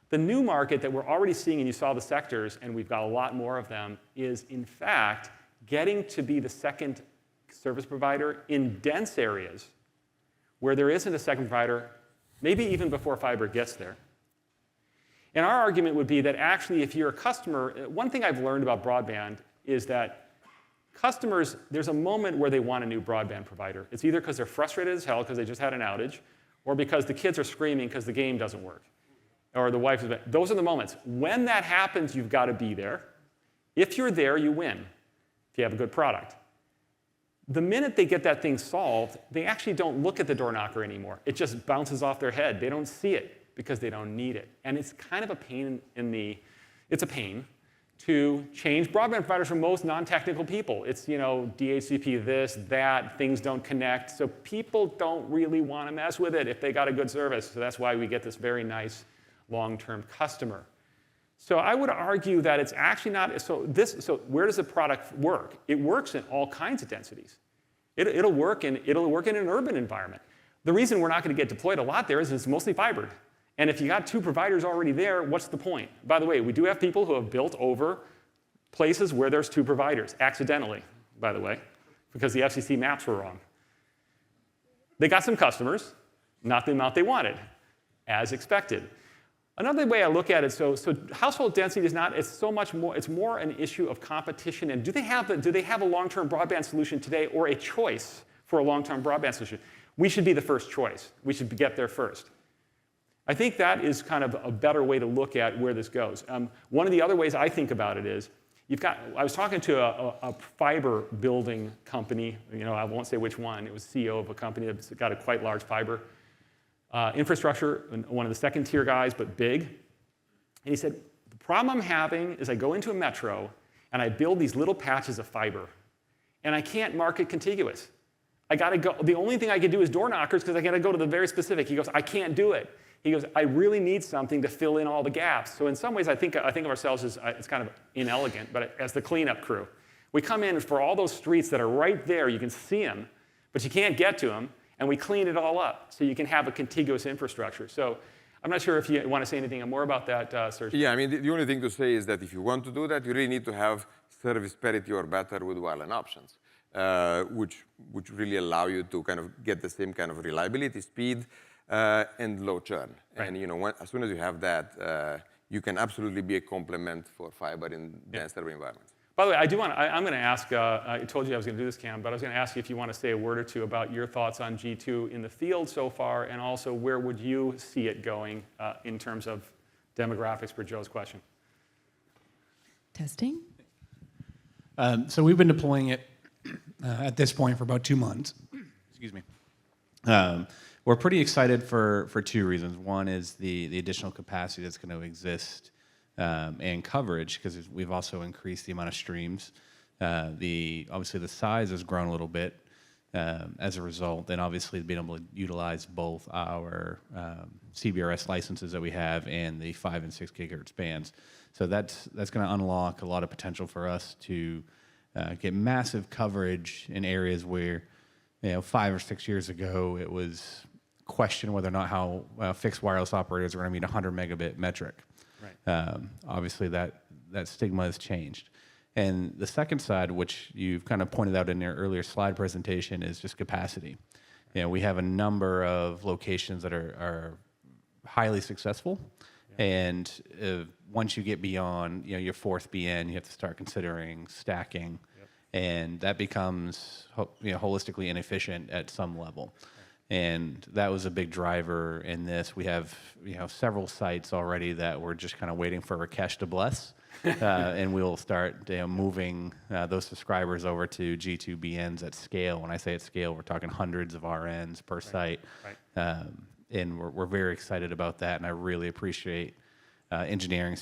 The new market that we're already seeing, and you saw the sectors, and we've got a lot more of them, is in fact getting to be the second service provider in dense areas where there isn't a second provider, maybe even before fiber gets there. And our argument would be that actually if you're a customer, one thing I've learned about broadband is that customers, there's a moment where they want a new broadband provider. It's either because they're frustrated as hell because they just had an outage, or because the kids are screaming because the game doesn't work, or the wife is bad. Those are the moments. When that happens, you've got to be there. If you're there, you win, if you have a good product. The minute they get that thing solved, they actually don't look at the door knocker anymore. It just bounces off their head. They don't see it because they don't need it. And it's kind of a pain it's a pain to change broadband providers for most non-technical people. It's, DHCP this, that, things don't connect. So people don't really want to mess with it if they got a good service. So that's why we get this very nice long-term customer. So I would argue that it's actually not, so where does the product work? It works in all kinds of densities. It'll work in an urban environment. The reason we're not going to get deployed a lot there is it's mostly fibered. And if you got two providers already there, what's the point? By the way, we do have people who have built over places where there's two providers, accidentally, by the way, because the FCC maps were wrong. They got some customers, not the amount they wanted, as expected. Another way I look at it, so household density is not, it's so much more, it's more an issue of competition, and do they have a long-term broadband solution today or a choice for a long-term broadband solution? We should be the first choice. We should get there first. I think that is kind of a better way to look at where this goes. One of the other ways I think about it is, I was talking to a fiber building company, I won't say which one, it was CEO of a company that's got a quite large fiber infrastructure, one of the second tier guys, but big. And he said, the problem I'm having is I go into a metro and I build these little patches of fiber, and I can't market contiguous. I gotta go, the only thing I can do is door knockers because I gotta go to the very specific. He goes, I can't do it. He goes, I really need something to fill in all the gaps. So in some ways, I think of ourselves as, it's kind of inelegant, but as the cleanup crew. We come in for all those streets that are right there. You can see them, but you can't get to them, and we clean it all up so you can have a contiguous infrastructure. So I'm not sure if you want to say anything more about that, Sergio. Yeah, I mean, the only thing to say is that if you want to do that, you really need to have service parity or better with wireline options, which really allow you to kind of get the same kind of reliability, speed, and low churn. Right. And as soon as you have that, you can absolutely be a complement for fiber in dense urban environments. By the way, I'm going to ask, I told you I was going to do this, Cam, but I was going to ask you if you want to say a word or two about your thoughts on G2 in the field so far, and also where would you see it going in terms of demographics per Joe's question. Testing. So we've been deploying it at this point for about 2 months. Excuse me. We're pretty excited for two reasons. One is the additional capacity that's going to exist and coverage, because we've also increased the amount of streams. Obviously, the size has grown a little bit as a result, and obviously being able to utilize both our CBRS licenses that we have and the 5 and 6 gigahertz bands. So that's going to unlock a lot of potential for us to get massive coverage in areas where 5 or 6 years ago it was question whether or not how fixed wireless operators are going to meet 100 megabit metric. Right. Obviously, that stigma has changed. And the second side, which you've kind of pointed out in your earlier slide presentation, is just capacity. We have a number of locations that are highly successful, and once you get beyond your fourth BN, you have to start considering stacking, and that becomes holistically inefficient at some level. And that was a big driver in this. We have several sites already that we're just kind of waiting for Rakesh to bless. And we'll start moving those subscribers over to G2BNs at scale. When I say at scale, we're talking hundreds of RNs per site. Right. And we're very excited about that. And I really appreciate engineering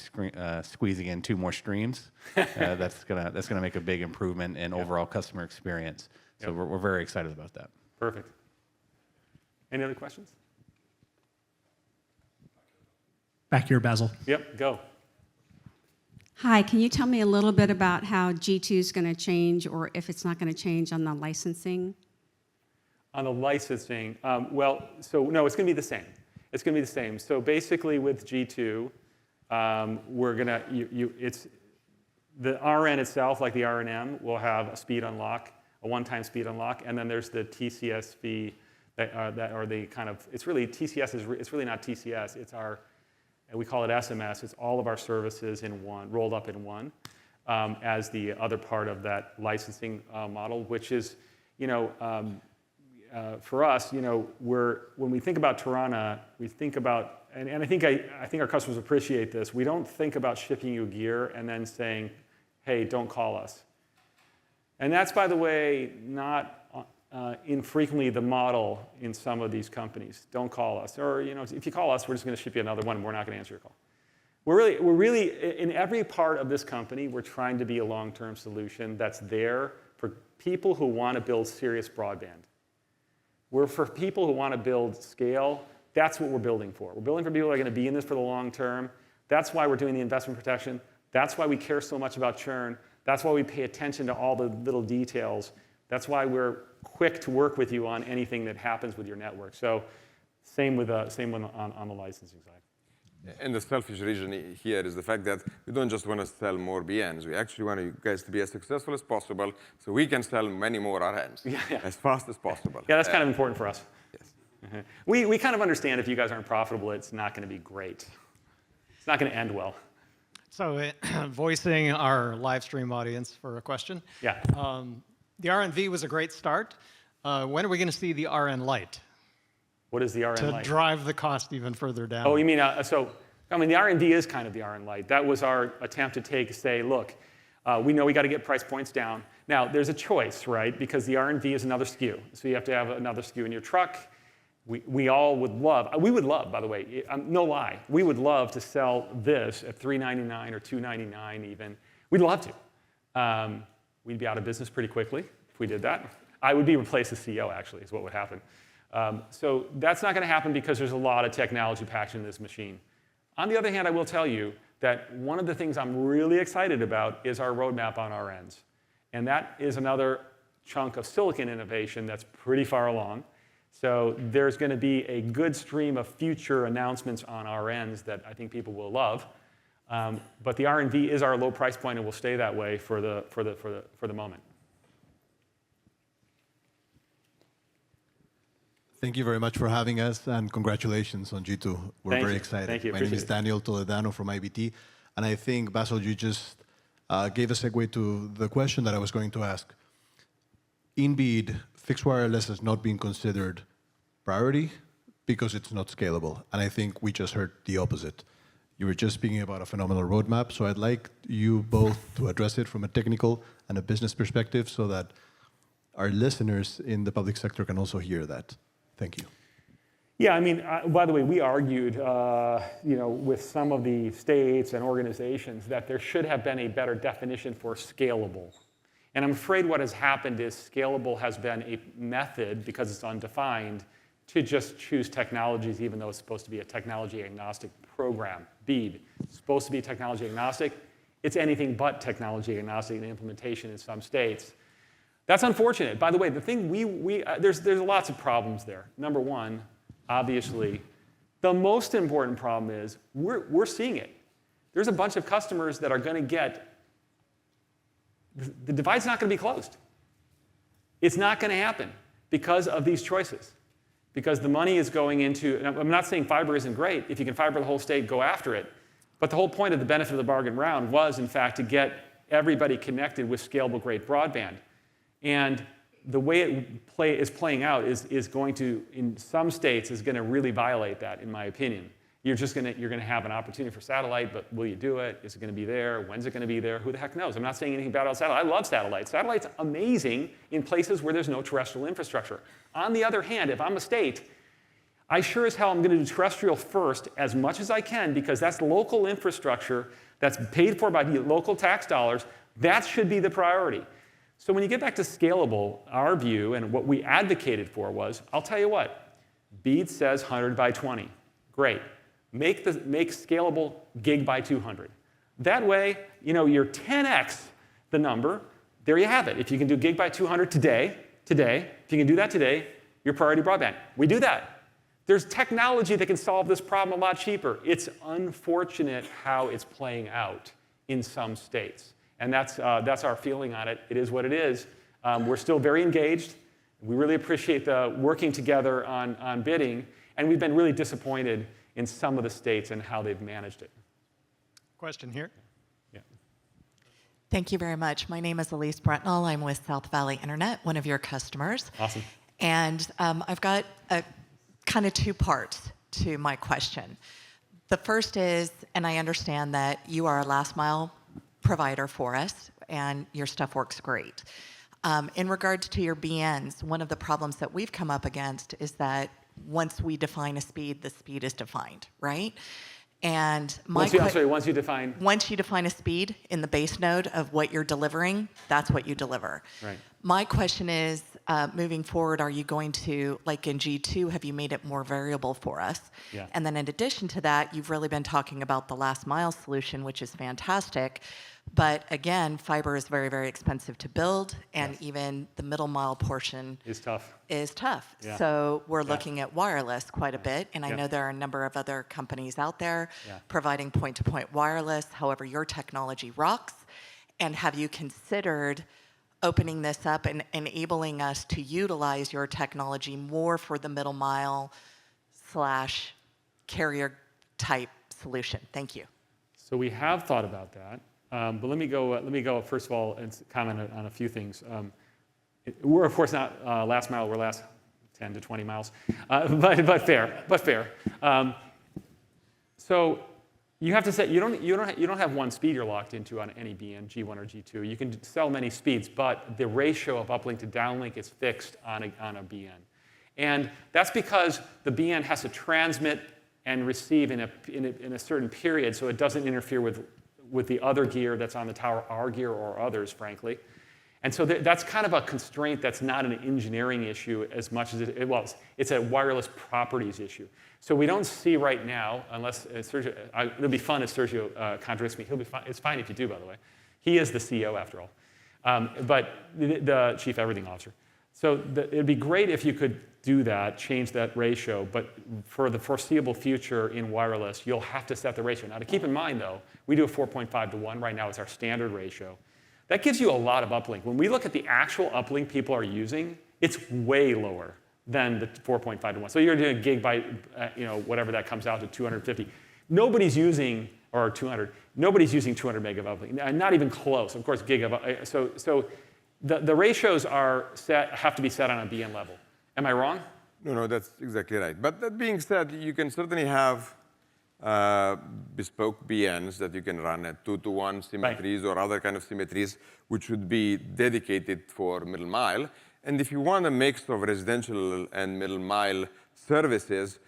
squeezing in 2 more streams. That's gonna make a big improvement in overall customer experience. So we're very excited about that. Perfect. Any other questions? Back here, Basil. Yep, go. Hi, can you tell me a little bit about how G2 is going to change, or if it's not going to change on the licensing? On the licensing, well, so no, it's going to be the same. It's going to be the same. So basically with G2, we're going to, it's the RN itself, like the RNM, will have a speed unlock, a one-time speed unlock, and then there's the TCS fee that are the kind of, it's really, TCS is, it's really not TCS, it's our, we call it SMS, it's all of our services in one, rolled up in one, as the other part of that licensing model, which is, for us, when we think about Tarana, we think about, and I think our customers appreciate this, we don't think about shipping you gear and then saying, hey, don't call us. And that's, by the way, not infrequently the model in some of these companies. Don't call us. Or if you call us, we're just going to ship you another one and we're not going to answer your call. We're really, in every part of this company, we're trying to be a long-term solution that's there for people who want to build serious broadband. We're for people who want to build scale. That's what we're building for. We're building for people who are going to be in this for the long term. That's why we're doing the investment protection. That's why we care so much about churn. That's why we pay attention to all the little details. That's why we're quick to work with you on anything that happens with your network. So same on the licensing side. And the selfish reason here is the fact that we don't just want to sell more BNs. We actually want you guys to be as successful as possible so we can sell many more RNs as fast as possible. Yeah, that's kind of important for us. Yes. We kind of understand if you guys aren't profitable, it's not going to be great. It's not going to end well. So voicing our live stream audience for a question. Yeah. The RNV was a great start. When are we going to see the RN Lite? What is the RN To Lite? drive the cost even further down. Oh, you mean, the RNV is kind of the RN Lite. That was our attempt to say, look, we know we got to get price points down. Now, there's a choice, right? Because the RNV is another SKU. So you have to have another SKU in your truck. We all would love, by the way, no lie, we would love to sell this at $399 or $299 even. We'd love to. We'd be out of business pretty quickly if we did that. I would be replaced as CEO, actually, is what would happen. So that's not going to happen because there's a lot of technology packed in this machine. On the other hand, I will tell you that one of the things I'm really excited about is our roadmap on RNs. And that is another chunk of silicon innovation that's pretty far along. So there's going to be a good stream of future announcements on RNs that I think people will love. But the RNV is our low price point and will stay that way for the moment. Thank you very much for having us, and congratulations on G2. We're very excited. Thank you. My name is Daniel Toledano from IBT, and I think, Basil, you just gave a segue to the question that I was going to ask. In BEAD, fixed wireless has not been considered priority because it's not scalable, and I think we just heard the opposite. You were just speaking about a phenomenal roadmap, so I'd like you both to address it from a technical and a business perspective so that our listeners in the public sector can also hear that. Thank you. Yeah, I mean, by the way, we argued, with some of the states and organizations that there should have been a better definition for scalable. And I'm afraid what has happened is scalable has been a method, because it's undefined, to just choose technologies even though it's supposed to be a technology agnostic program. BEAD, it's supposed to be technology agnostic. It's anything but technology agnostic in implementation in some states. That's unfortunate. By the way, the thing there's lots of problems there. Number one, obviously, the most important problem is we're seeing it. There's a bunch of customers that are going to get, the divide's not going to be closed. It's not going to happen because of these choices. Because the money is going into, and I'm not saying fiber isn't great. If you can fiber the whole state, go after it. But the whole point of the benefit of the bargain round was, in fact, to get everybody connected with scalable, great broadband. And the way it is playing out is going to, in some states, is going to really violate that, in my opinion. You're going to have an opportunity for satellite, but will you do it? Is it going to be there? When's it going to be there? Who the heck knows? I'm not saying anything bad about satellite. I love satellite. Satellite's amazing in places where there's no terrestrial infrastructure. On the other hand, if I'm a state, I sure as hell am going to do terrestrial first as much as I can, because that's local infrastructure that's paid for by the local tax dollars. That should be the priority. So when you get back to scalable, our view and what we advocated for was, I'll tell you what, BEAD says 100 by 20. Great. Make scalable gig by 200. That way, you're 10x the number. There you have it. If you can do gig by 200 today, if you can do that today, you're priority broadband. We do that. There's technology that can solve this problem a lot cheaper. It's unfortunate how it's playing out in some states. And that's our feeling on it. It is what it is. We're still very engaged. We really appreciate the working together on bidding. And we've been really disappointed in some of the states and how they've managed it. Question here. Yeah. Thank you very much. My name is Elise Bretnall. I'm with South Valley Internet, one of your customers. Awesome. And I've got a kind of two parts to my question. The first is, and I understand that you are a last mile provider for us, and your stuff works great. In regards to your BNs, one of the problems that we've come up against is that once we define a speed, the speed is defined, right? And once you define? Once you define a speed in the base node of what you're delivering, that's what you deliver. Right. My question is, moving forward, are you going to, like in G2, have you made it more variable for us? Yeah. And then in addition to that, you've really been talking about the last mile solution, which is fantastic. But again, fiber is very, very expensive to build, and even the middle mile portion is tough. Yeah. So we're looking at wireless quite a bit, and I know there are a number of other companies out there providing point-to-point wireless. However, your technology rocks. And have you considered opening this up and enabling us to utilize your technology more for the middle mile / carrier type solution? Thank you. So we have thought about that. But let me go first of all and comment on a few things. We're of course not last mile. We're last 10 to 20 miles, but fair. So you have to say you don't have one speed you're locked into on any BN, G1 or G2. You can sell many speeds, but the ratio of uplink to downlink is fixed on a BN, and that's because the BN has to transmit and receive in a certain period, so it doesn't interfere with the other gear that's on the tower, our gear or others, frankly. And so that's kind of a constraint that's not an engineering issue as much as it's a wireless properties issue. So we don't see right now, unless Sergio, it'll be fun if Sergio contradicts me. He'll be fine. It's fine if you do, by the way. He is the CEO after all, but the chief everything officer. So it'd be great if you could do that, change that ratio, but for the foreseeable future in wireless, you'll have to set the ratio. Now, to keep in mind, though, we do a 4.5 to 1 right now. It's our standard ratio. That gives you a lot of uplink. When we look at the actual uplink people are using, it's way lower than the 4.5 to 1. So you're doing a gig by, whatever that comes out to 250. Nobody's using, or 200, nobody's using 200 meg of uplink. Not even close. Of course, gig of, so the ratios have to be set on a BN level. Am I wrong? No, that's exactly right. But that being said, you can certainly have bespoke BNs that you can run at 2-to-1 symmetries or other kind of symmetries, which would be dedicated for middle mile. And if you want a mix of residential and middle mile services,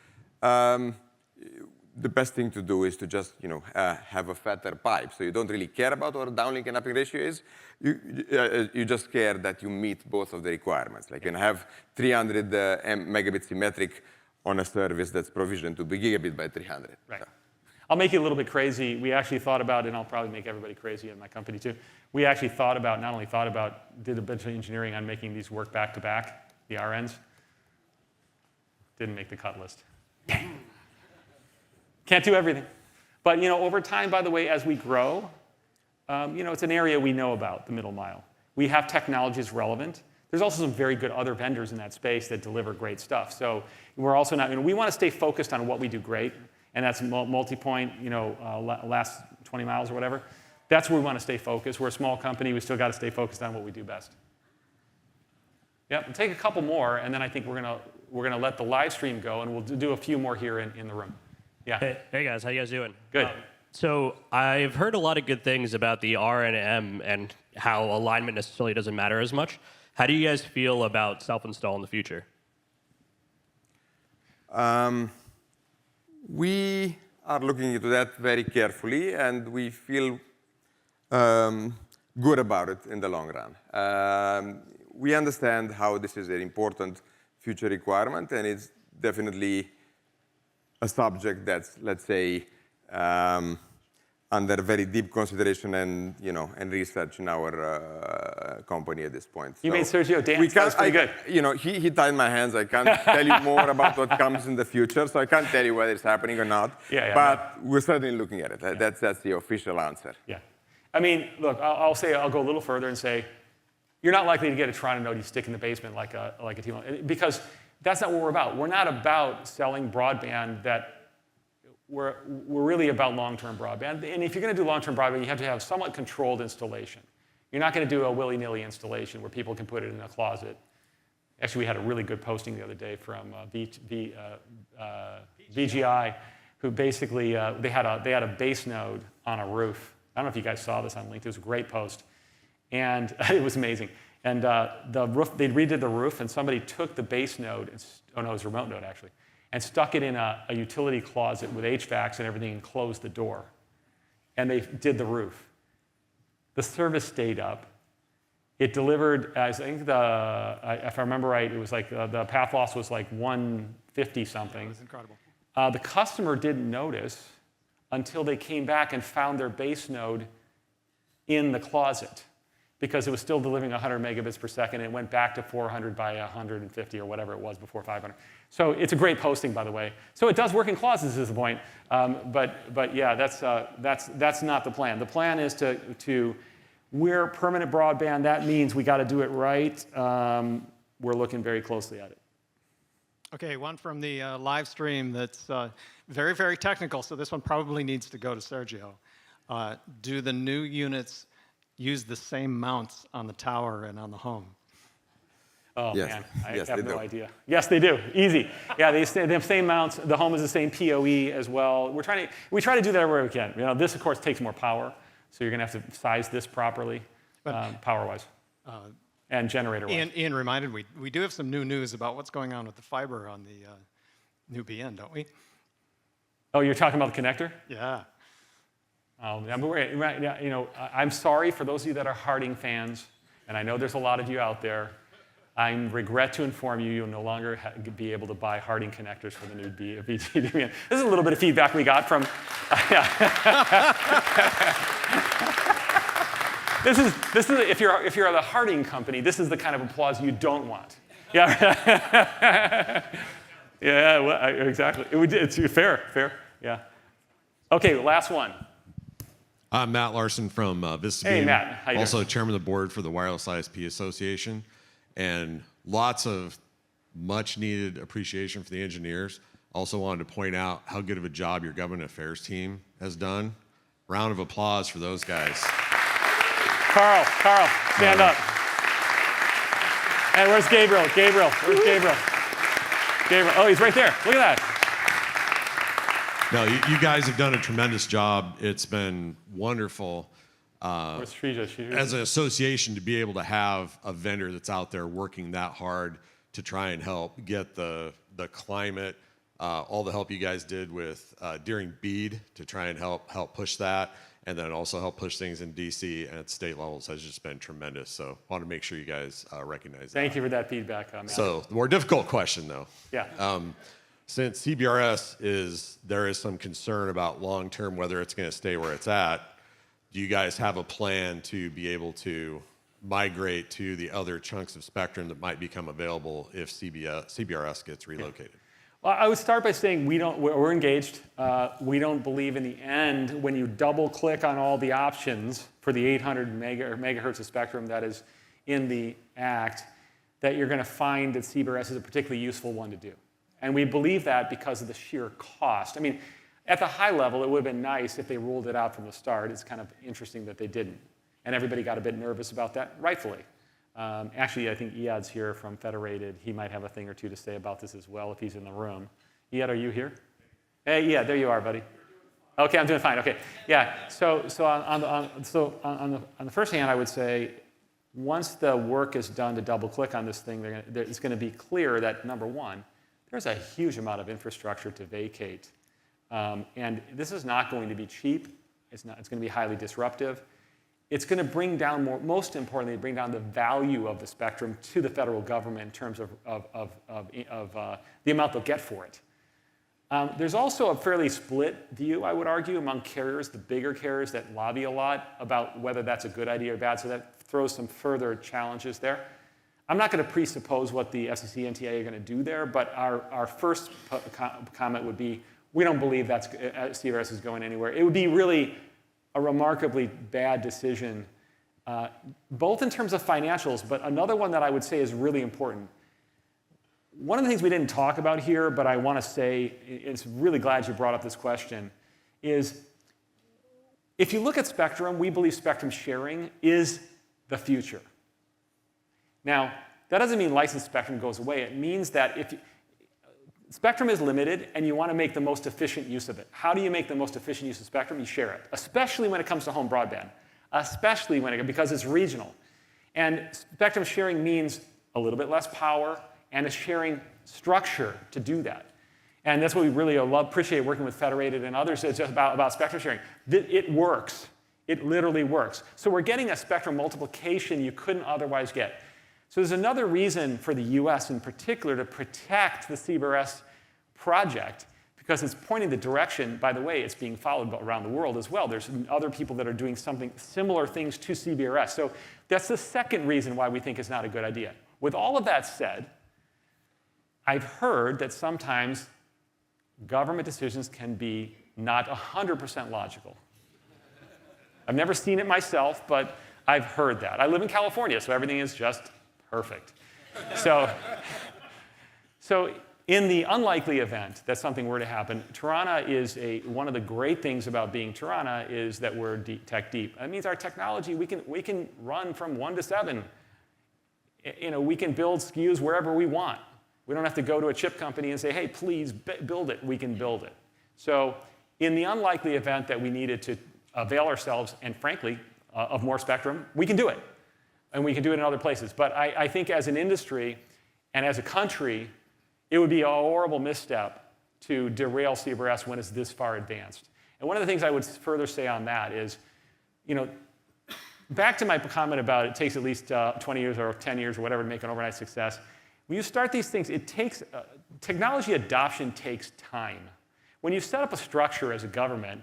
the best thing to do is to just have a fatter pipe. So you don't really care about what the downlink and uplink ratio is. You just care that you meet both of the requirements. Like you can have 300 megabit symmetric on a service that's provisioned to be gigabit by 300. Right. So. I'll make you a little bit crazy. We actually thought about, and I'll probably make everybody crazy in my company too. We actually did a bit of engineering on making these work back to back, the RNs. Didn't make the cut list. Dang. Can't do everything. But over time, by the way, as we grow, it's an area we know about, the middle mile. We have technologies relevant. There's also some very good other vendors in that space that deliver great stuff. So we're also not, we want to stay focused on what we do great, and that's multi-point, last 20 miles or whatever. That's where we want to stay focused. We're a small company. We still got to stay focused on what we do best. Yep, we'll take a couple more, and then I think we're gonna let the live stream go, and we'll do a few more here in the room. Yeah. Hey guys, how you guys doing? Good. So I've heard a lot of good things about the R&M and how alignment necessarily doesn't matter as much. How do you guys feel about self-install in the future? We are looking into that very carefully, and we feel good about it in the long run. We understand how this is an important future requirement, and it's definitely a subject that's, let's say, under very deep consideration and and research in our company at this point. You made Sergio dance. That's pretty good. He tied my hands. I can't tell you more about what comes in the future, so I can't tell you whether it's happening or not. But we're certainly looking at it. That's the official answer. Yeah. I mean, look, I'll go a little further and say, you're not likely to get a Tarana node you stick in the basement like a T1, because that's not what we're about. We're not about selling broadband we're really about long-term broadband. And if you're going to do long-term broadband, you have to have somewhat controlled installation. You're not going to do a willy-nilly installation where people can put it in a closet. Actually, we had a really good posting the other day from VGI, who basically they had a base node on a roof. I don't know if you guys saw this on LinkedIn. It was a great post, and it was amazing. And the roof, they redid the roof, and somebody took the base node. It was a remote node actually, and stuck it in a utility closet with HVACs and everything and closed the door. And they did the roof. The service stayed up. It delivered, I think if I remember right, it was like the path loss was like 150 something. That was incredible. The customer didn't notice until they came back and found their base node in the closet, because it was still delivering 100 megabits per second. And it went back to 400 by 150 or whatever it was before 500. So it's a great posting, by the way. So it does work in closets, is the point. But yeah, that's not the plan. The plan is we're permanent broadband. That means we got to do it right. We're looking very closely at it. Okay, one from the live stream that's very, very technical. So this one probably needs to go to Sergio. Do the new units use the same mounts on the tower and on the home? Oh, yes. man, I Yes, have they no do. idea. Yes, they do. Easy. Yeah, they have same mounts. The home is the same PoE as well. We try to do that everywhere we can. This, of course, takes more power, so you're going to have to size this properly, power-wise, and generator-wise. Ian reminded me, we do have some new news about what's going on with the fiber on the new BN, don't we? Oh, you're talking about the connector? Yeah. I'm sorry for those of you that are Harding fans, and I know there's a lot of you out there. I regret to inform you, you'll no longer be able to buy Harding connectors for the new BT. This is a little bit of feedback we got from. This is if you're the Harding company, this is the kind of applause you don't want. Yeah. Yeah. Well, exactly. It's fair. Yeah. Okay. Last one. I'm Matt Larson from Vista. Hey, Matt. How you also doing? chairman of the board for the Wireless ISP Association, and lots of much needed appreciation for the engineers. Also wanted to point out how good of a job your government affairs team has done. Round of applause for those guys. Carl, stand up. And where's Gabriel? Where's Gabriel? Oh, he's right there. Look at that. No, you guys have done a tremendous job. It's been wonderful Where's Shrija? as an association to be able to have a vendor that's out there working that hard to try and help get the climate, all the help you guys did with during BEAD to try and help push that, and then also help push things in DC and at state levels has just been tremendous. So I want to make sure you guys recognize that. Thank you for that feedback, Matt. So the more difficult question, though. Yeah. Since CBRS there is some concern about long-term whether it's going to stay where it's at, do you guys have a plan to be able to migrate to the other chunks of spectrum that might become available if CBRS gets relocated? Well, I would start by saying we're engaged. We don't believe in the end, when you double click on all the options for the 800 megahertz of spectrum that is in the act, that you're going to find that CBRS is a particularly useful one to do. And we believe that because of the sheer cost. I mean, at the high level, it would have been nice if they ruled it out from the start. It's kind of interesting that they didn't. And everybody got a bit nervous about that, rightfully. Actually, I think Iyad's here from Federated. He might have a thing or two to say about this as well if he's in the room. Iyad, are you here? Hey, Iyad, there you are, buddy. Okay, I'm doing fine. Okay, yeah. So on the first hand, I would say once the work is done to double-click on this thing, it's going to be clear that number one, there's a huge amount of infrastructure to vacate, and this is not going to be cheap. It's going to be highly disruptive. It's going to bring down, most importantly, bring down the value of the spectrum to the federal government in terms of the amount they'll get for it. There's also a fairly split view, I would argue, among carriers, the bigger carriers that lobby a lot about whether that's a good idea or bad, so that throws some further challenges there. I'm not going to presuppose what the FCC and NTIA are going to do there, but our first comment would be, we don't believe that CBRS is going anywhere. It would be really a remarkably bad decision, both in terms of financials, but another one that I would say is really important. One of the things we didn't talk about here, but I want to say, it's really glad you brought up this question, is if you look at spectrum, we believe spectrum sharing is the future. Now, that doesn't mean licensed spectrum goes away. It means that spectrum is limited, and you want to make the most efficient use of it. How do you make the most efficient use of spectrum? You share it, especially when it comes to home broadband, because it's regional. And spectrum sharing means a little bit less power and a sharing structure to do that. And that's what we really appreciate working with Federated and others. It's just about spectrum sharing. It works. It literally works. So we're getting a spectrum multiplication you couldn't otherwise get. So there's another reason for the US in particular to protect the CBRS project, because it's pointing the direction. By the way, it's being followed around the world as well. There's other people that are doing similar things to CBRS. So that's the second reason why we think it's not a good idea. With all of that said, I've heard that sometimes government decisions can be not 100% logical. I've never seen it myself, but I've heard that. I live in California, so everything is just perfect. So in the unlikely event that something were to happen, Tarana is one of the great things about being Tarana is that we're tech deep. That means our technology, we can run from 1 to 7. We can build SKUs wherever we want. We don't have to go to a chip company and say, hey, please build it. We can build it. So in the unlikely event that we needed to avail ourselves, and frankly, of more spectrum, we can do it. And we can do it in other places. But I think as an industry and as a country, it would be a horrible misstep to derail CBRS when it's this far advanced. And one of the things I would further say on that is, back to my comment about it takes at least 20 years or 10 years or whatever to make an overnight success. When you start these things, technology adoption takes time. When you set up a structure as a government,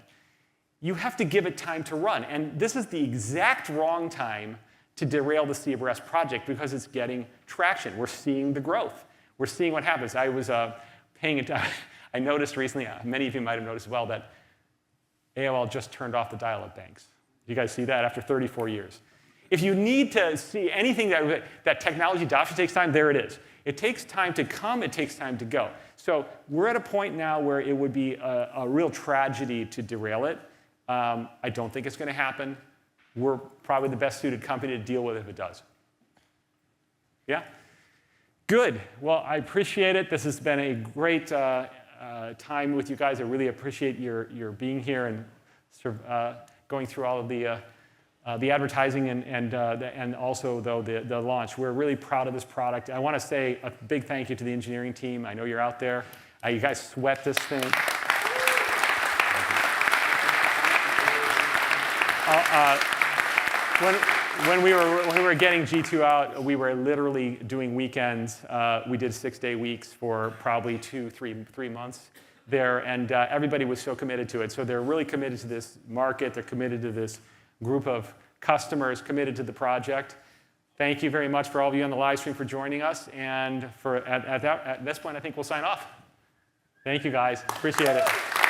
you have to give it time to run. And this is the exact wrong time to derail the CBRS project because it's getting traction. We're seeing the growth. We're seeing what happens. I was paying attention. I noticed recently, many of you might have noticed as well, that AOL just turned off the dial-up banks. You guys see that after 34 years? If you need to see anything that technology adoption takes time, there it is. It takes time to come. It takes time to go. So we're at a point now where it would be a real tragedy to derail it. I don't think it's going to happen. We're probably the best suited company to deal with it if it does. Yeah? Good. Well, I appreciate it. This has been a great time with you guys. I really appreciate your being here and sort of, going through all of the advertising and also, though, the launch. We're really proud of this product. I want to say a big thank you to the engineering team. I know you're out there. You guys sweat this thing. When we were getting G2 out, we were literally doing weekends. We did 6-day weeks for probably 2-3 months there, and everybody was so committed to it. So they're really committed to this market. They're committed to this group of customers, committed to the project. Thank you very much for all of you on the live stream for joining us. And at this point, I think we'll sign off. Thank you, guys. Appreciate it.